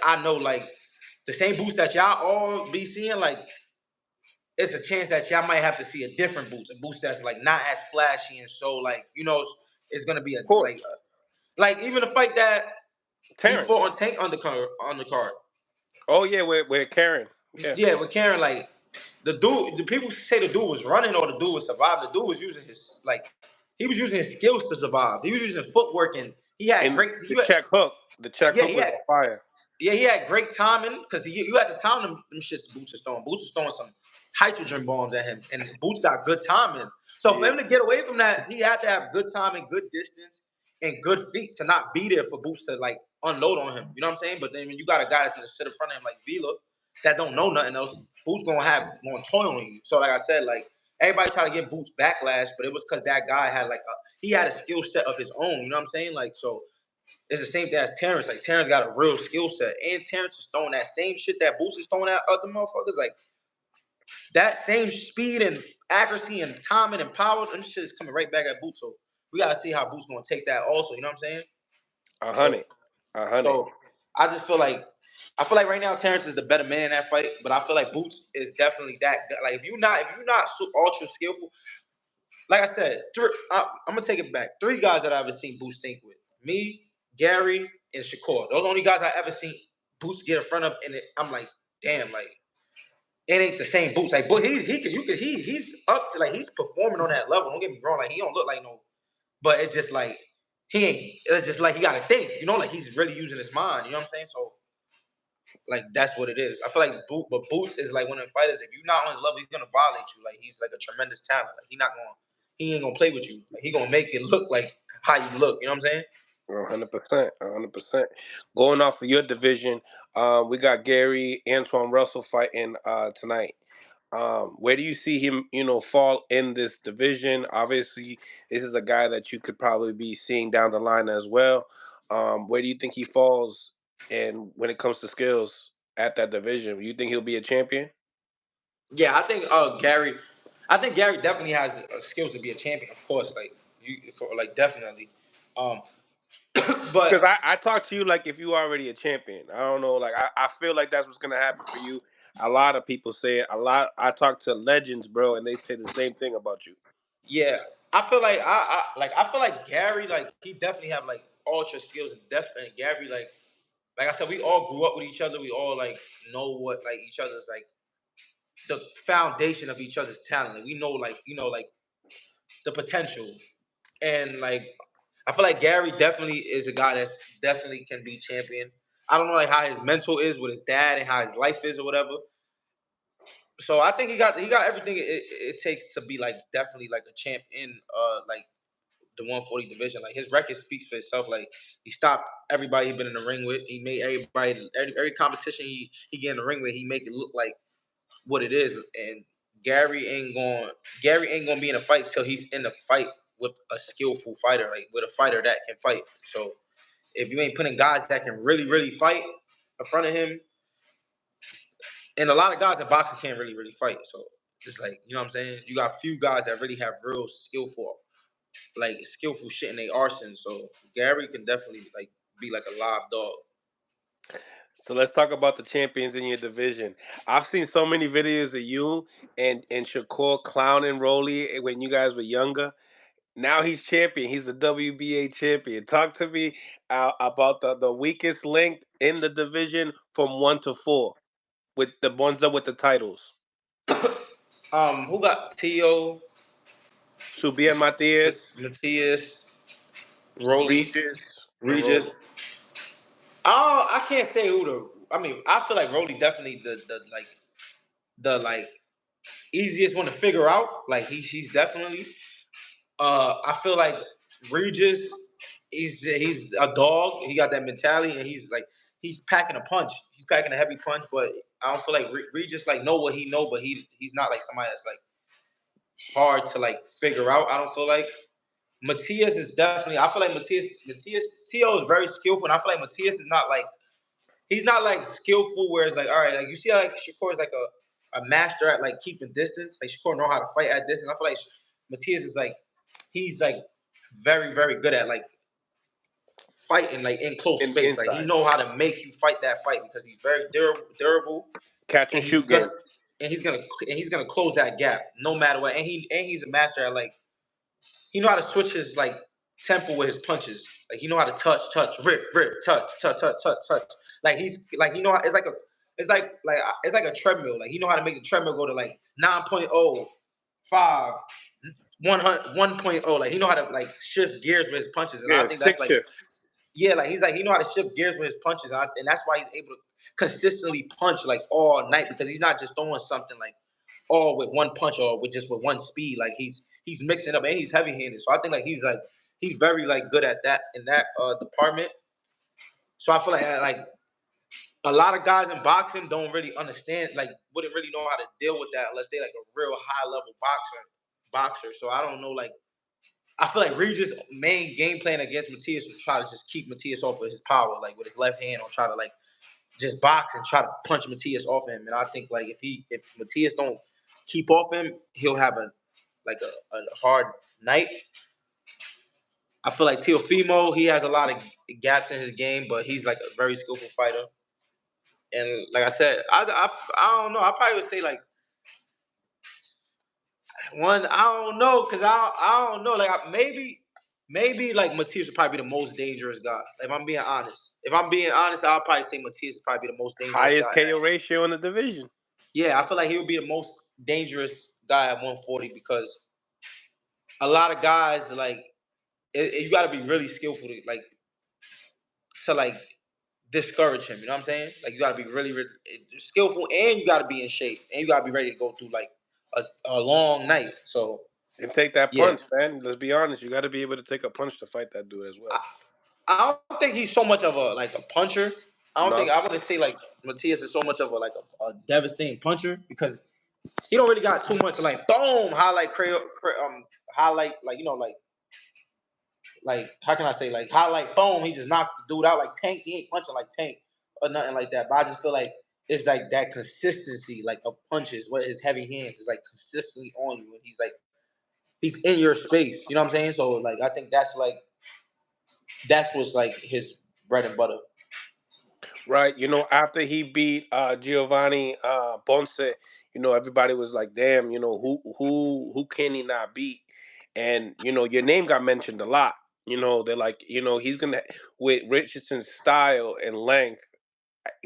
I know like the same Boots that y'all all be seeing like it's a chance that y'all might have to see a different Boots, a Boots that's like not as flashy and so like it's gonna be a Of course, like even the fight that he Terrence. fought on Tank on the card. Oh yeah, with Karen. Yeah, Yeah, with Karen, like the people say the dude was running or the dude was surviving. The dude was using his he was using his skills to survive. He was using footwork and he had and great. the check Yeah, hook was on fire. he had great timing because you had to time them shits Boots was throwing. Boots was throwing some hydrogen bombs at him, and Boots got good timing. So for Yeah, him to get away from that, he had to have good timing, good distance, and good feet to not be there for Boots to like unload on him. You know what I'm saying? But then when you got a guy that's gonna sit in front of him like Vila, that don't know nothing else, Boots gonna toil on you. So like I said, like everybody try to get Boots backlash, but it was because that guy had he had a skill set of his own. You know what I'm saying? Like so it's the same thing as Terrence. Like Terrence got a real skill set, and Terrence is throwing that same shit that Boots is throwing at other motherfuckers. Like that same speed and accuracy and timing and power, and shit is coming right back at Boots. So we gotta see how Boots gonna take that also. You know what I'm saying? a So hundred, a hundred. so I just feel like right now Terrence is the better man in that fight, but I feel like Boots is definitely that. Like if you're not ultra skillful, like I said, I'm gonna take it back. Three guys that I've ever seen Boots think with me, Gary, and Shakur. Those are the only guys I ever seen Boots get in front of, and I'm like, damn, like it ain't the same Boots. Like, but he's up to like he's performing on that level. Don't get me wrong, like he don't look like no, but it's just like he ain't. It's just like he got to think, like he's really using his mind. You know what I'm saying? So like that's what it is. I feel like Boots is like one of the fighters. If you're not on his level, he's gonna violate you. Like he's like a tremendous talent. Like he ain't gonna play with you. Like he gonna make it look like how you look. You know what I'm saying? 100%, 100%. Going off of your division, we got Gary Antoine Russell fighting tonight. Where do you see him, fall in this division? Obviously, this is a guy that you could probably be seeing down the line as well. Where do you think he falls? And when it comes to skills at that division, you think he'll be a champion? Yeah, I think Gary. I think Gary definitely has skills to be a champion. Of course, like you, like definitely. Um, but Because I talk to you like if you already a champion. I don't know, like I feel like that's what's gonna happen for you. A lot of people say it. A lot. I talk to legends, bro, and they say the same thing about you. yeah, I feel like I feel like Gary like he definitely have like ultra skills and definitely Gary like I said we all grew up with each other. We all like know what like each other's like the foundation of each other's talent. Like we know like like the potential and like I feel like Gary definitely is a guy that's definitely can be champion. I don't know like how his mental is with his dad and how his life is or whatever. So I think he got everything it takes to be like definitely like a champ in like the 140 division. Like his record speaks for itself. Like he stopped everybody he been in the ring with. He made everybody every competition he get in the ring with. He make it look like what it is. And Gary ain't gonna be in a fight till he's in a fight with a skillful fighter, like with a fighter that can fight. So if you ain't putting guys that can really fight in front of him, and a lot of guys in boxing can't really fight. So it's like, you know what I'm saying? You got a few guys that really have real skillful. like skillful shit in their arson. So Gary can definitely like be like a live dog. So let's talk about the champions in your division. I've seen so many videos of you and Shakur clowning Rolly when you guys were younger. Now he's champion. He's the WBA champion. Talk to me about the weakest link in the division from 1 to 4 with the ones that with the titles. Who got T.O., Subian Matias, Matias, Rolly, Regis, and Regis? Rolly. I can't say who the. I mean, I feel like Rolly definitely the like easiest one to figure out. Like he's definitely. I feel like Regis, he's a dog. He got that mentality, and he's packing a punch. He's packing a heavy punch, but I don't feel like Regis like know what he know, but he's not like somebody that's like hard to like figure out. I don't feel like Matias is definitely. I feel like Matias T.O. is very skillful, and I feel like Matias is not like he's not like skillful. Where it's like all right, like you see how like Shakur is like a master at like keeping distance. Like Shakur know how to fight at distance. I feel like Matias is like he's like very very good at like fighting like in close In the space. Like he inside. know how to make you fight that fight because he's very durable, Catch and and shoot game. he's gonna close that gap no matter what. And he's a master at like he know how to switch his like tempo with his punches. Like he know how to touch, rip, touch. Like he's like it's like a treadmill. Like he know how to make the treadmill go to like 9.0, 5, 100, Like he know how to like shift gears with his punches, and I Yeah, think stick that's like shift. yeah, like he's like he know how to shift gears with his punches, and that's why he's able to consistently punch like all night because he's not just throwing something like all with one punch or with one speed. Like he's mixing up and he's heavy handed. So I think like he's very like good at that in that department. So I feel like a lot of guys in boxing don't really understand like wouldn't really know how to deal with that unless they like a real high level boxer. So I don't know like I feel like Regis' main game plan against Matias was try to just keep Matias off of his power, like with his left hand, or try to like just box and try to punch Matias off him. And I think like if Matias don't keep off him, he'll have a hard night. I feel like Teofimo, he has a lot of gaps in his game, but he's like a very skillful fighter. And like I said, I don't know. I probably would say like one. I don't know because I don't know. Like maybe like Matias would probably be the most dangerous guy. If I'm being honest. If I'm being honest, I'll probably say Matias is probably the most dangerous Highest guy. KO ratio in the division. Yeah, I feel like he would be the most dangerous guy at 140 because a lot of guys like you got to be really skillful to like discourage him. You know what I'm saying? Like you got to be really, really skillful, and you got to be in shape, and you got to be ready to go through like a long night. So And take that yeah, punch, man. Let's be honest. You got to be able to take a punch to fight that dude as well. I, I don't think he's so much of a like a puncher. No, I wouldn't say like Matias is so much of a devastating puncher because he don't really got too much like boom highlight like like how can I say like highlight boom he just knocked the dude out like Tank. He ain't punching like Tank or nothing like that, but I just feel like it's like that consistency like of punches with his heavy hands is like consistently on you, and he's in your space, you know what I'm saying? So like I think that's what's like his bread and butter. right? After he beat Giovanni Ponce, everybody was like, "Damn, who can he not beat?" And your name got mentioned a lot. They're like, he's gonna with Richardson's style and length.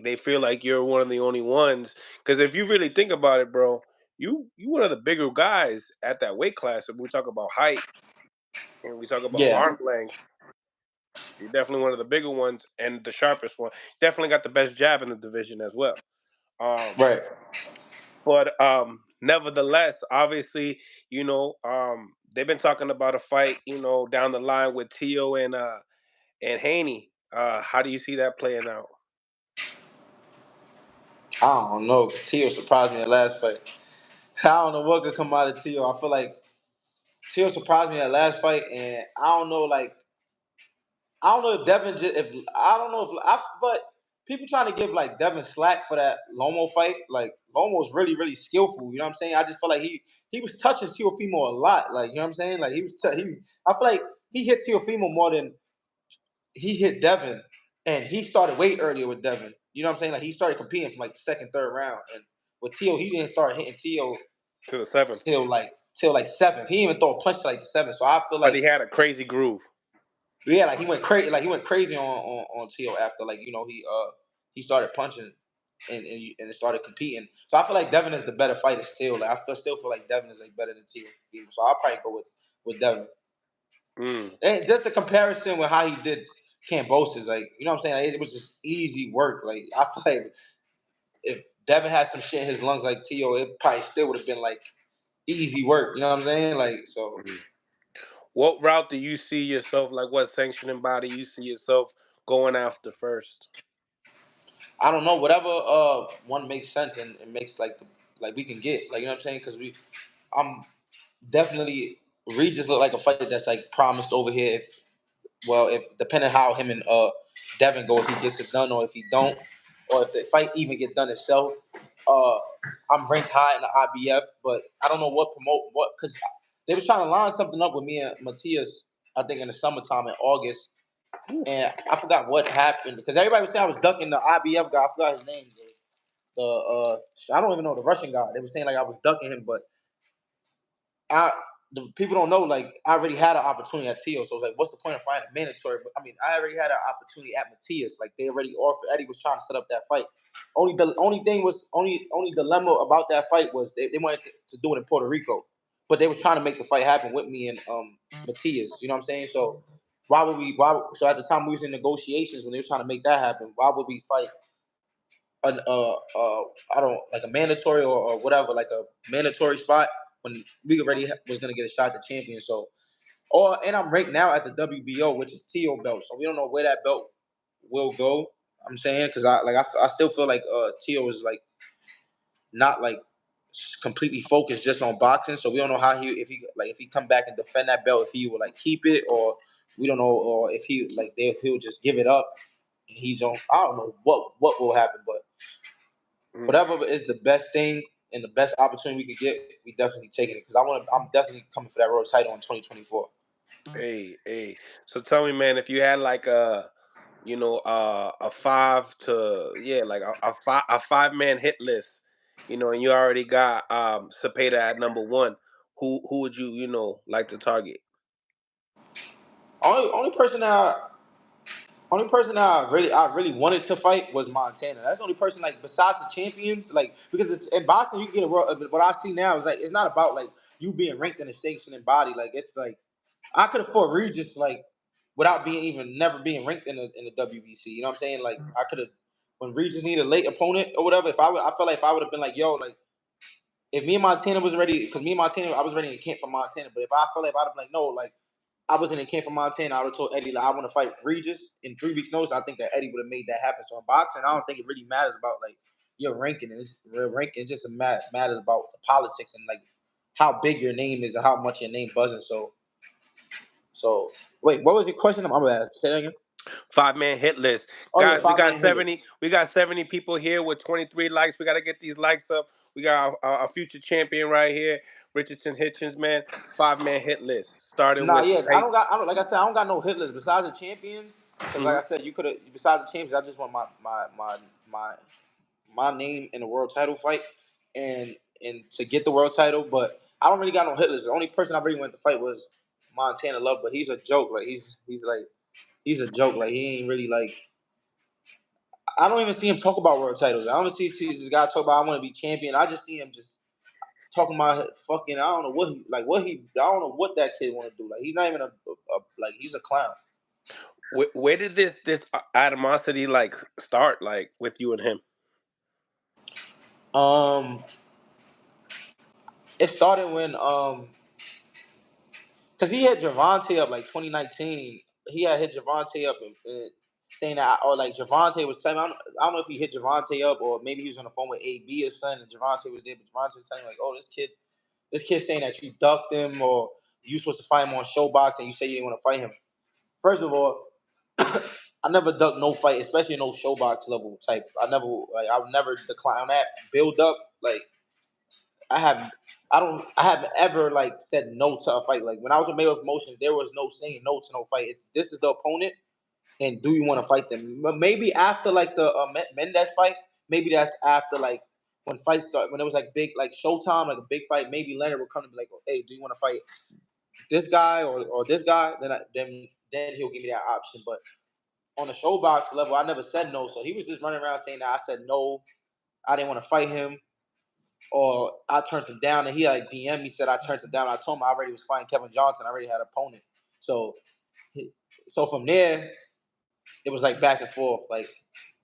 They feel like you're one of the only ones. Because if you really think about it, bro, you one of the bigger guys at that weight class. If we talk about height and we talk about Yeah, arm length, you're definitely one of the bigger ones and the sharpest one. Definitely got the best jab in the division as well. Um, right. but nevertheless, obviously, they've been talking about a fight, down the line with Tio and Haney. How do you see that playing out? I don't know. Tio surprised me at last fight. I don't know what could come out of Tio. I feel like Tio surprised me at last fight, and I don't know. Like I don't know if Devin just if I don't know if I but people trying to give like Devin slack for that Lomo fight. Like Lomo's really, really skillful. You know what I'm saying? I just feel like he was touching Teofimo a lot. Like, you know what I'm saying? Like I feel like he hit Teofimo more than he hit Devin, and he started way earlier with Devin. You know what I'm saying? Like he started competing from like the second, third round, and with Teo, he didn't start hitting Teo to the seventh. till like seventh. He didn't even throw a punch till like the seventh. So I feel But like he had a crazy groove. yeah, like he went crazy. Like he went crazy on Teo after like he started punching and it started competing. So I feel like Devin is the better fighter still. Like still feel like Devin is like better than Teo. So I'll probably go with Devin. Mm. And just the comparison with how he did Cambosis, like you know what I'm saying, like, it was just easy work. Like I feel like if Devin had some shit in his lungs like Teo, it probably still would have been like easy work. You know what I'm saying? Like so, Mhm. What route do you see yourself, like what sanctioning body you see yourself going after first? I don't know, whatever one makes sense and makes like we can get, like you know what I'm saying, because I'm definitely Regis look like a fight that's like promised over here. If depending how him and Devin go, if he gets it done or if he don't, or if the fight even get done itself. Uh, I'm ranked high in the IBF, but I don't know what because they was trying to line something up with me and Matthias. I think in the summertime in August, Ooh. and I forgot what happened because everybody was saying I was ducking the IBF guy. I forgot his name. I don't even know the Russian guy. They were saying like I was ducking him, but I the people don't know, like I already had an opportunity at Teo, so it's like, what's the point of finding mandatory? But I mean, I already had an opportunity at Matthias. Like they already offered. Eddie was trying to set up that fight. Only dilemma about that fight was they wanted to do it in Puerto Rico, but they were trying to make the fight happen with me and Matthias. You know what I'm saying? So why would we? Why? So at the time we was in negotiations when they were trying to make that happen. Why would we fight an I don't like a mandatory or whatever, like a mandatory spot when we already was gonna get a shot at the champion. So and I'm ranked now at the WBO, which is Teo belt. So we don't know where that belt will go. I'm saying because I still feel like Teo is like not like completely focused just on boxing. So we don't know how if he come back and defend that belt, if he will like keep it, or we don't know, or if he like he'll just give it up. And I don't know what will happen, but Mm. whatever is the best thing and the best opportunity we could get, we definitely taking it because I'm definitely coming for that world title in 2024. Hey, hey. So tell me, man, if you had like a five to yeah, like a 5 man hit list, and you already got Cepeda at number one, who would you like to target? Only person that I really wanted to fight was Montana. That's the only person like besides the champions, like because in boxing you can get a world. What I see now is like it's not about like you being ranked in a sanctioning body. Like it's like I could have fought Regis like without being even never being ranked in the WBC. You know what I'm saying? Like I could have when Regis needed a late opponent or whatever. I felt like if I would have been like yo like if me and Montana was ready because me and Montana I was ready in camp for Montana. But if I felt like I'd have been like no like I wasn't in camp for Montana, I would have told Eddie like I want to fight Regis in 3 weeks' notice. I think that Eddie would have made that happen. So in boxing, I don't think it really matters about like your ranking and it's real ranking. It just matters about the politics and like how big your name is and how much your name buzzing. So wait, what was your question? I'm bad. Say that again. 5 man hit list, Oh yeah, guys. We five got man hit list. 70. We got 70 people here with 23 likes. We got to get these likes up. We got our future champion right here, Richardson Hitchens, man. 5 man hit list, starting Nah, with yeah, I don't like I said, I don't got no hit list besides the champions. Because like Mhm. I said, you could have besides the champions, I just want my my name in the world title fight and to get the world title. But I don't really got no hit list. The only person I really went to fight was Montana Love, but he's a joke. Like he's a joke. Like he ain't really like I don't even see him talk about world titles. I don't see this guy talk about I want to be champion. I just see him just talking about fucking I don't know I don't know what that kid want to do. Like he's not even like he's a clown. Where did this animosity like start, like with you and him? Um, it started when because he had Javante up like 2019. He had hit Javante up and saying that, or like Javante was telling me, I don't know if he hit Javante up or maybe he was on the phone with AB or son and Javante was there, but Javante was telling me like, oh, this kid saying that you ducked him or you supposed to fight him on Showbox and you say you didn't want to fight him. First of all, I never ducked no fight, especially no showbox level type. I would never decline on that build up. Like I have, I haven't ever like said no to a fight. Like when I was with Mayweather Promotions, there was no saying no to no fight. It's this is the opponent, and do you want to fight them? Maybe after like the Mendez fight, maybe that's after like when fights start, when it was like big, like Showtime, like a big fight. Maybe Leonard would come and be like, "Hey, do you want to fight this guy or this guy?" Then he'll give me that option. But on the showbox level, I never said no. So he was just running around saying that I said no. I didn't want to fight him, or I turned him down. And he like DM me said I turned him down. I told him I already was fighting Kevin Johnson. I already had an opponent. So, so from there, it was like back and forth. Like,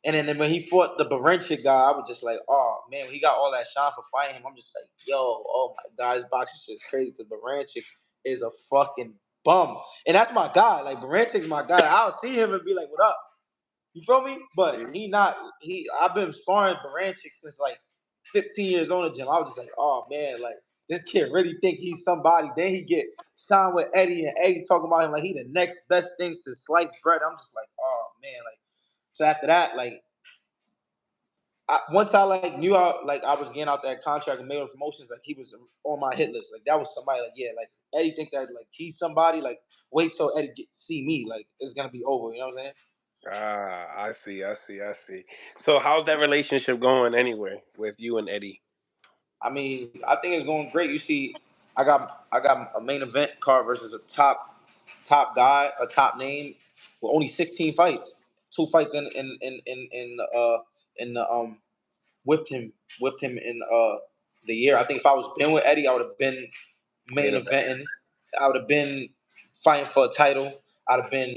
and then when he fought the Barenchik guy, I was just like, oh man, when he got all that shine for fighting him, I'm just like, yo, oh my god, this boxing shit is crazy because Barenchik is a fucking bum, and that's my guy. Like Barenchik's my guy. I'll see him and be like, what up? You feel me? But Mhm. he not he. I've been sparring Baranchik since like 15 years on the gym. I was just like, oh man, like this kid really think he's somebody. Then he get signed with Eddie, and Eddie talking about him like he the next best thing to sliced bread. I'm just like, oh man, like so after that, like once I like knew I was getting out that contract with Mayweather Promotions, like he was on my hit list. Like that was somebody like yeah, like Eddie think that like he's somebody. Like wait till Eddie see me, like it's gonna be over. You know what I'm saying? Ah, I see. So how's that relationship going anyway with you and Eddie? I mean, I think it's going great. You see, I got a main event card versus a top guy, a top name with only 16 fights. Two fights in the with him in the year. I think if I was been with Eddie, I would have been main Made a eventing. I would have been fighting for a title. I'd have been,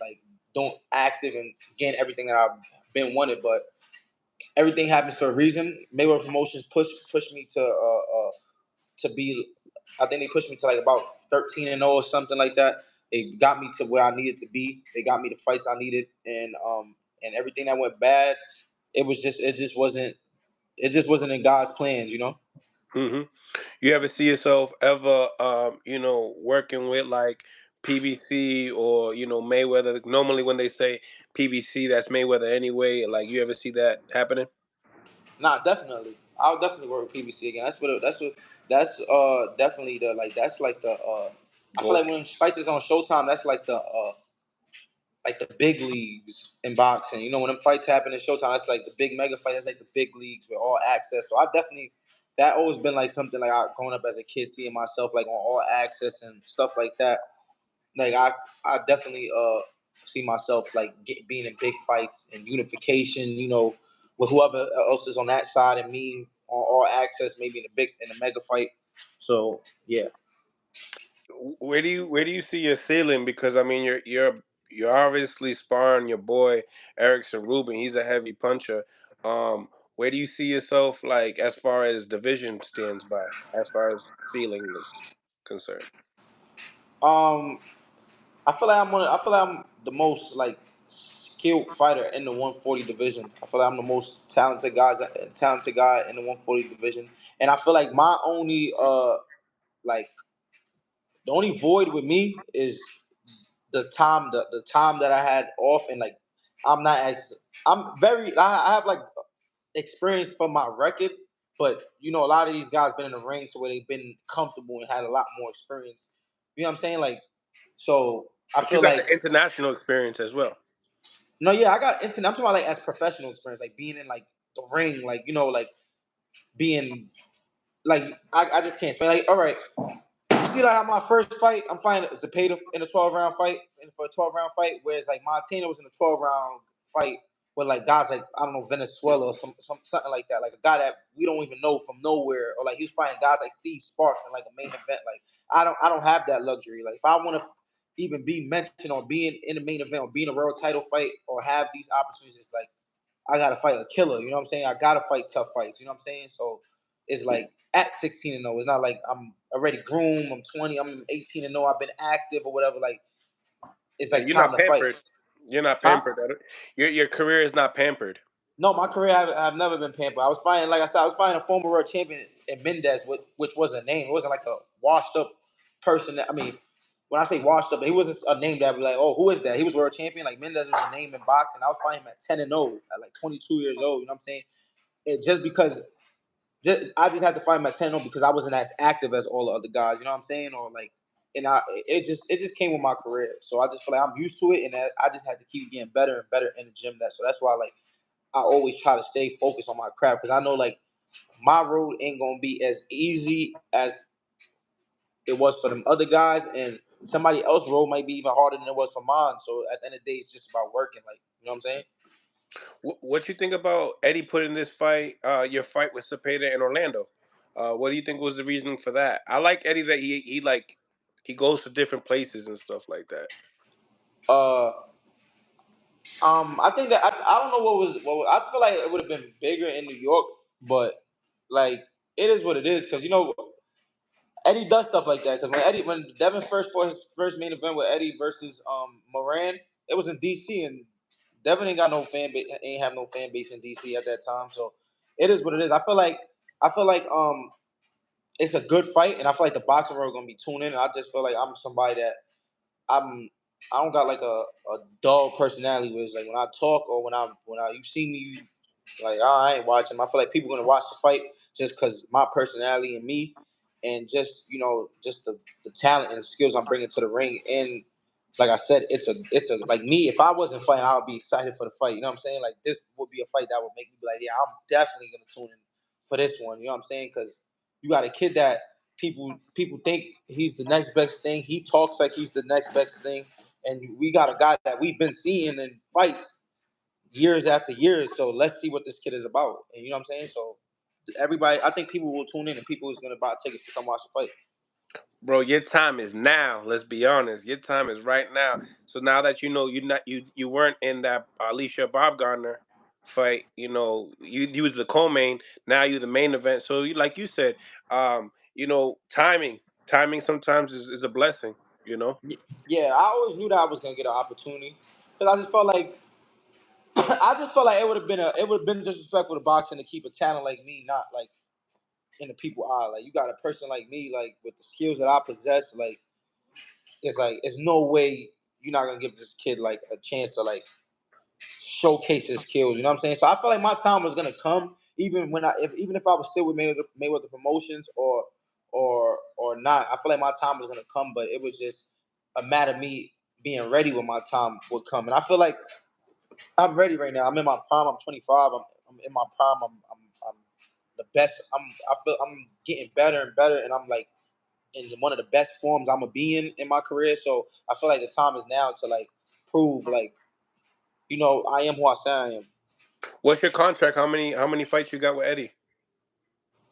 like doing active and getting everything that I've been wanted. But everything happens for a reason. Mayweather Promotions pushed me to be. I think they pushed me to like about 13-0 or something like that. They got me to where I needed to be. They got me the fights I needed, and everything that went bad, it just wasn't in God's plans, you know. hmm You ever see yourself ever, working with like PBC or Mayweather? Normally, when they say PBC, that's Mayweather anyway. Like, you ever see that happening? Nah, definitely. I'll definitely work with PBC again. That's definitely the like that's like the I feel Gold. like when fights is on Showtime, that's like the big leagues in boxing. You know, when them fights happen in Showtime, that's like the big mega fight. That's like the big leagues with all access. So I definitely that always been like something like I growing up as a kid, seeing myself like on all access and stuff like that. Like I definitely see myself like being in big fights and unification. You know, with whoever else is on that side and me on all access, maybe in a mega fight. So yeah. Where do you see your ceiling? Because I mean, you're obviously sparring your boy Erickson Rubin. He's a heavy puncher. Where do you see yourself like as far as division stands by, as far as ceiling is concerned? Um, I feel like I'm the most like skilled fighter in the 140 division. I feel like I'm the most talented guy in the 140 division, and I feel like my only like the only void with me is the time that I had off, and like I have like experience from my record, but a lot of these guys been in the ring to where they've been comfortable and had a lot more experience. You know what I'm saying? Like, so I But you feel got like the international experience as well. no, yeah, I got internet. I'm talking about like as professional experience, like being in like the ring, like like being like I just can't explain. Like, all right, you see, like my first fight, I'm fighting Zepeda in a 12 round fight, for a 12 round fight, whereas like Montana was in a 12 round fight with like guys like I don't know Venezuela or something like that, like a guy that we don't even know from nowhere, or like he was fighting guys like Steve Sparks in like a main event. Like I don't have that luxury. Like if I want to even be mentioned or being in the main event or be in a world title fight or have these opportunities, it's like I gotta fight a killer. You know what I'm saying? I gotta fight tough fights. You know what I'm saying? So it's like at 16-0. It's not like I'm already groomed. I'm 20. I'm 18-0. I've been active or whatever. Like it's Yeah, like you're time not to fight. pampered. You're not Huh? pampered. Your career is not pampered. No, my career I've never been pampered. I was fighting, like I said, I was fighting a former world champion in Mendez, which was a name. It wasn't like a washed up person. I mean, when I say washed up, he wasn't a name that I'd be like, oh, who is that? He was world champion. Like Mendez was a name in boxing. I was fighting him at 10-0 at like 22 years old. You know what I'm saying? It just because I just had to fight him at 10-0 because I wasn't as active as all the other guys. You know what I'm saying? Or like, and it just came with my career. So I just feel like I'm used to it, and I just had to keep getting better and better in the gym. So that's why like I always try to stay focused on my craft because I know like my road ain't gonna be as easy as it was for them other guys, and somebody else's road might be even harder than it was for mine. So at the end of the day, it's just about working. Like you know what I'm saying? What you think about Eddie putting this fight, your fight with Cepeda in Orlando? What do you think was the reasoning for that? I like Eddie that he like he goes to different places and stuff like that. Uh, I think that I don't know I feel like it would have been bigger in New York, but like it is what it is because Eddie does stuff like that. Because when Devin first fought his first main event with Eddie versus Moran, it was in DC and Devin ain't got no fan base, ain't have no fan base in DC at that time. So it is what it is. I feel like it's a good fight, and I feel like the boxing world gonna be tuned in. And I just feel like I'm somebody that I'm I don't got like a dull personality where it's like when I talk or when I you see me like I ain't watching. I feel like people gonna watch the fight just because my personality and me, and just just the talent and the skills I'm bringing to the ring. And like I said, it's a like me. If I wasn't fighting, I would be excited for the fight. You know what I'm saying? Like this would be a fight that would make me be like, yeah, I'm definitely gonna tune in for this one. You know what I'm saying? Because you got a kid that people think he's the next best thing. He talks like he's the next best thing, and we got a guy that we've been seeing in fights years after years. So let's see what this kid is about. And you know what I'm saying? So everybody, I think people will tune in and people is gonna buy tickets to come watch the fight. Bro, your time is now. Let's be honest. Your time is right now. So now that you know you weren't in that Alicia Bob Gardner fight, you was the co-main. Now you're the main event. So like you said, timing sometimes is a blessing. You know. Yeah, I always knew that I was gonna get an opportunity because I just felt like it would have been disrespectful to boxing to keep a talent like me not like in the people eye. Like you got a person like me like with the skills that I possess. Like it's no way you're not gonna give this kid like a chance to like showcase his skills. You know what I'm saying? So I feel like my time was gonna come, even if I was still with Mayweather Promotions or not. I feel like my time was gonna come, but it was just a matter of me being ready when my time would come. And I feel like I'm ready right now. I'm in my prime. I'm 25. I'm in my prime. I'm the best. I feel I'm getting better and better, and I'm like in one of the best forms I'm gonna be in my career. So I feel like the time is now to like prove like I am who I say I am. What's your contract? How many fights you got with Eddie?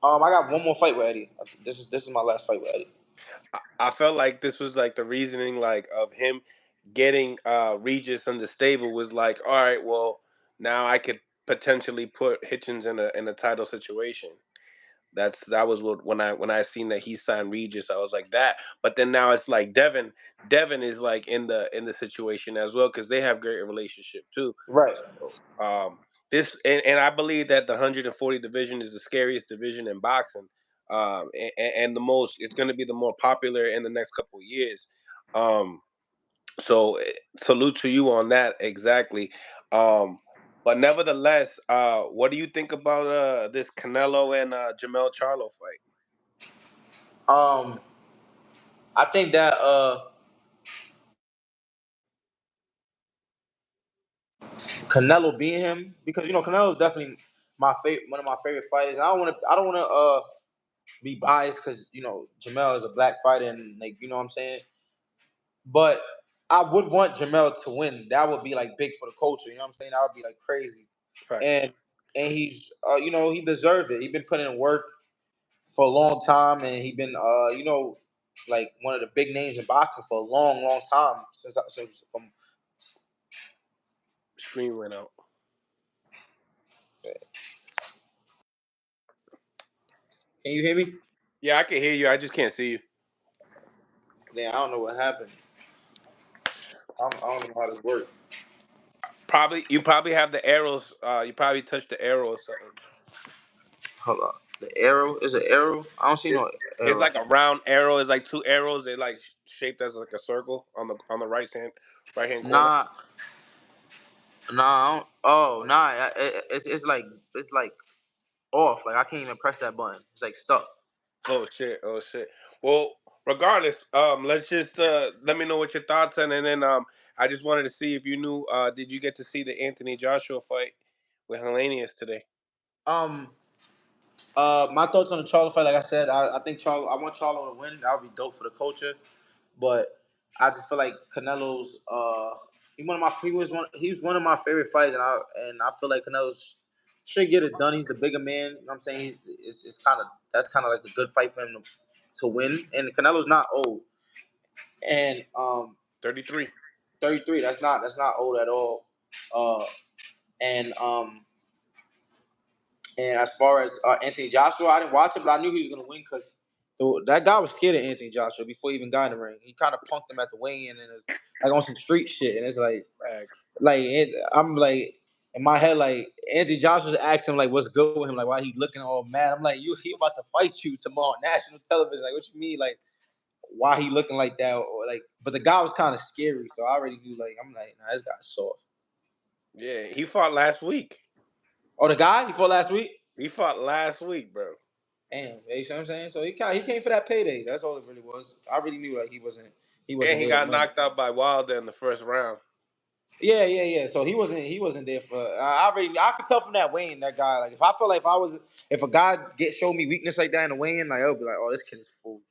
I got one more fight with Eddie. This is my last fight with Eddie. I felt like this was like the reasoning like of him getting Regis on the stable was like, all right, well, now I could potentially put Hitchens in a title situation. That was what when I seen that he signed Regis, I was like that. But then now it's like Devin is like in the situation as well because they have great relationship too. Right. So this and I believe that the 140 division is the scariest division in boxing, and the most it's going to be the more popular in the next couple of years. Um, so salute to you on that exactly. Um, but nevertheless, what do you think about this Canelo and Jamel Charlo fight? Um, I think that Canelo being him because Canelo is definitely one of my favorite fighters. I don't want to be biased because Jamel is a black fighter and like you know what I'm saying. But I would want Jamel to win. That would be like big for the culture. You know what I'm saying? That would be like crazy. Facts. And he's he deserved it. He's been putting in work for a long time, and he been like one of the big names in boxing for a long, long time since from. Screen went out. Can you hear me? Yeah, I can hear you. I just can't see you. Yeah, I don't know what happened. I don't know how this works. Probably you probably have the arrows. You probably touched the arrow or something. Hold on. The arrow is an arrow. I don't see It, no it's arrow. like a round arrow. It's like two arrows. They like shaped as like a circle on the right hand corner. Nah, nah. Oh, nah. It's like off. Like I can't even press that button. It's like stuck. Oh shit! Oh shit! Well, regardless, let's just let me know what your thoughts on, and then I just wanted to see if you knew. Did you get to see the Anthony Joshua fight with Hellenius today? Um, my thoughts on the Charlo fight. Like I said, I think Charlo. I want Charlo to win. That would be dope for the culture. But I just feel like Canelo's. He was one of my favorite fights, and I feel like Canelo's should get it done. He's the bigger man. You know what I'm saying? It's kind of that's kind of like a good fight for him to win. And Canelo's not old. And 33. 33. That's not old at all. Uh, and and as far as Anthony Joshua, I didn't watch it, but I knew he was gonna win because that guy was scared of Anthony Joshua before he even got in the ring. He kind of punked him at the weigh-in and it was like on some street shit, and it's Facts. I'm like in my head like Anthony Joshua's asking him like what's good with him, like why he looking all mad. I'm like he about to fight you tomorrow on national television. Like what you mean like why he looking like that or like? But the guy was kind of scary, so I already knew like I'm like nah, this guy's soft. Yeah, he fought last week. Oh, the guy he fought last week. He fought last week, bro. Damn, you see what I'm saying? So he came for that payday. That's all it really was. I really knew like he And wasn't he there to got win. knocked out by Wilder in the first round. Yeah, yeah, yeah. So he wasn't there for. I could tell from that Wayne that guy. Like if I feel like if a guy show me weakness like that in the Wayne, like I'll be like, oh, this kid is fool.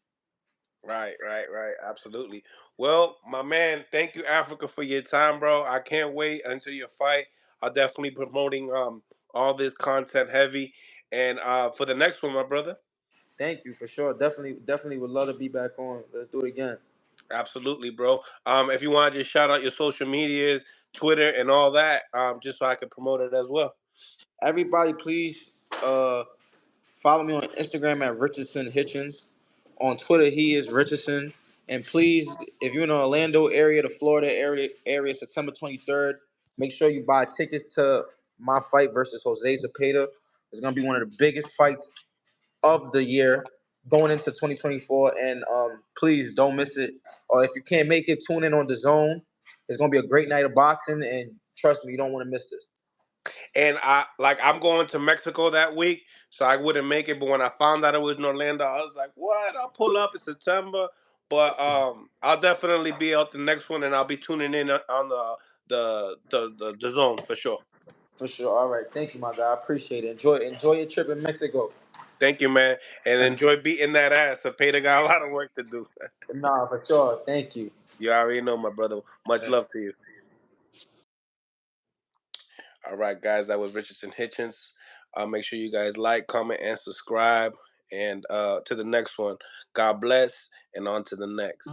Right, right, right. Absolutely. Well, my man, thank you, Africa, for your time, bro. I can't wait until your fight. I'll definitely promoting all this content heavy. And for the next one, my brother. Thank you for sure. Definitely would love to be back on. Let's do it again. Absolutely, bro. If you want to just shout out your social medias, Twitter, and all that, just so I can promote it as well. Everybody, please follow me on Instagram at Richardson Hitchens. On Twitter, he is Richardson. And please, if you're in the Orlando area, the Florida area, September 23rd, make sure you buy tickets to my fight versus Jose Zepeda. It's gonna be one of the biggest fights of the year going into 2024. And please don't miss it. Or if you can't make it, tune in on the Zone. It's gonna be a great night of boxing, and trust me, you don't want to miss this. And I'm going to Mexico that week, so I wouldn't make it. But when I found out it was in Orlando, I was like, "What? I'll pull up in September." But I'll definitely be out the next one, and I'll be tuning in on the zone for sure. For sure. All right. Thank you, my guy. I appreciate it. Enjoy your trip in Mexico. Thank you, man, and enjoy beating that ass. So Peter got a lot of work to do. Nah, for sure. Thank you. You already know, my brother. Much love to you. All right, guys, that was Richardson Hitchens. Make sure you guys like, comment, and subscribe. And to the next one. God bless, and on to the next.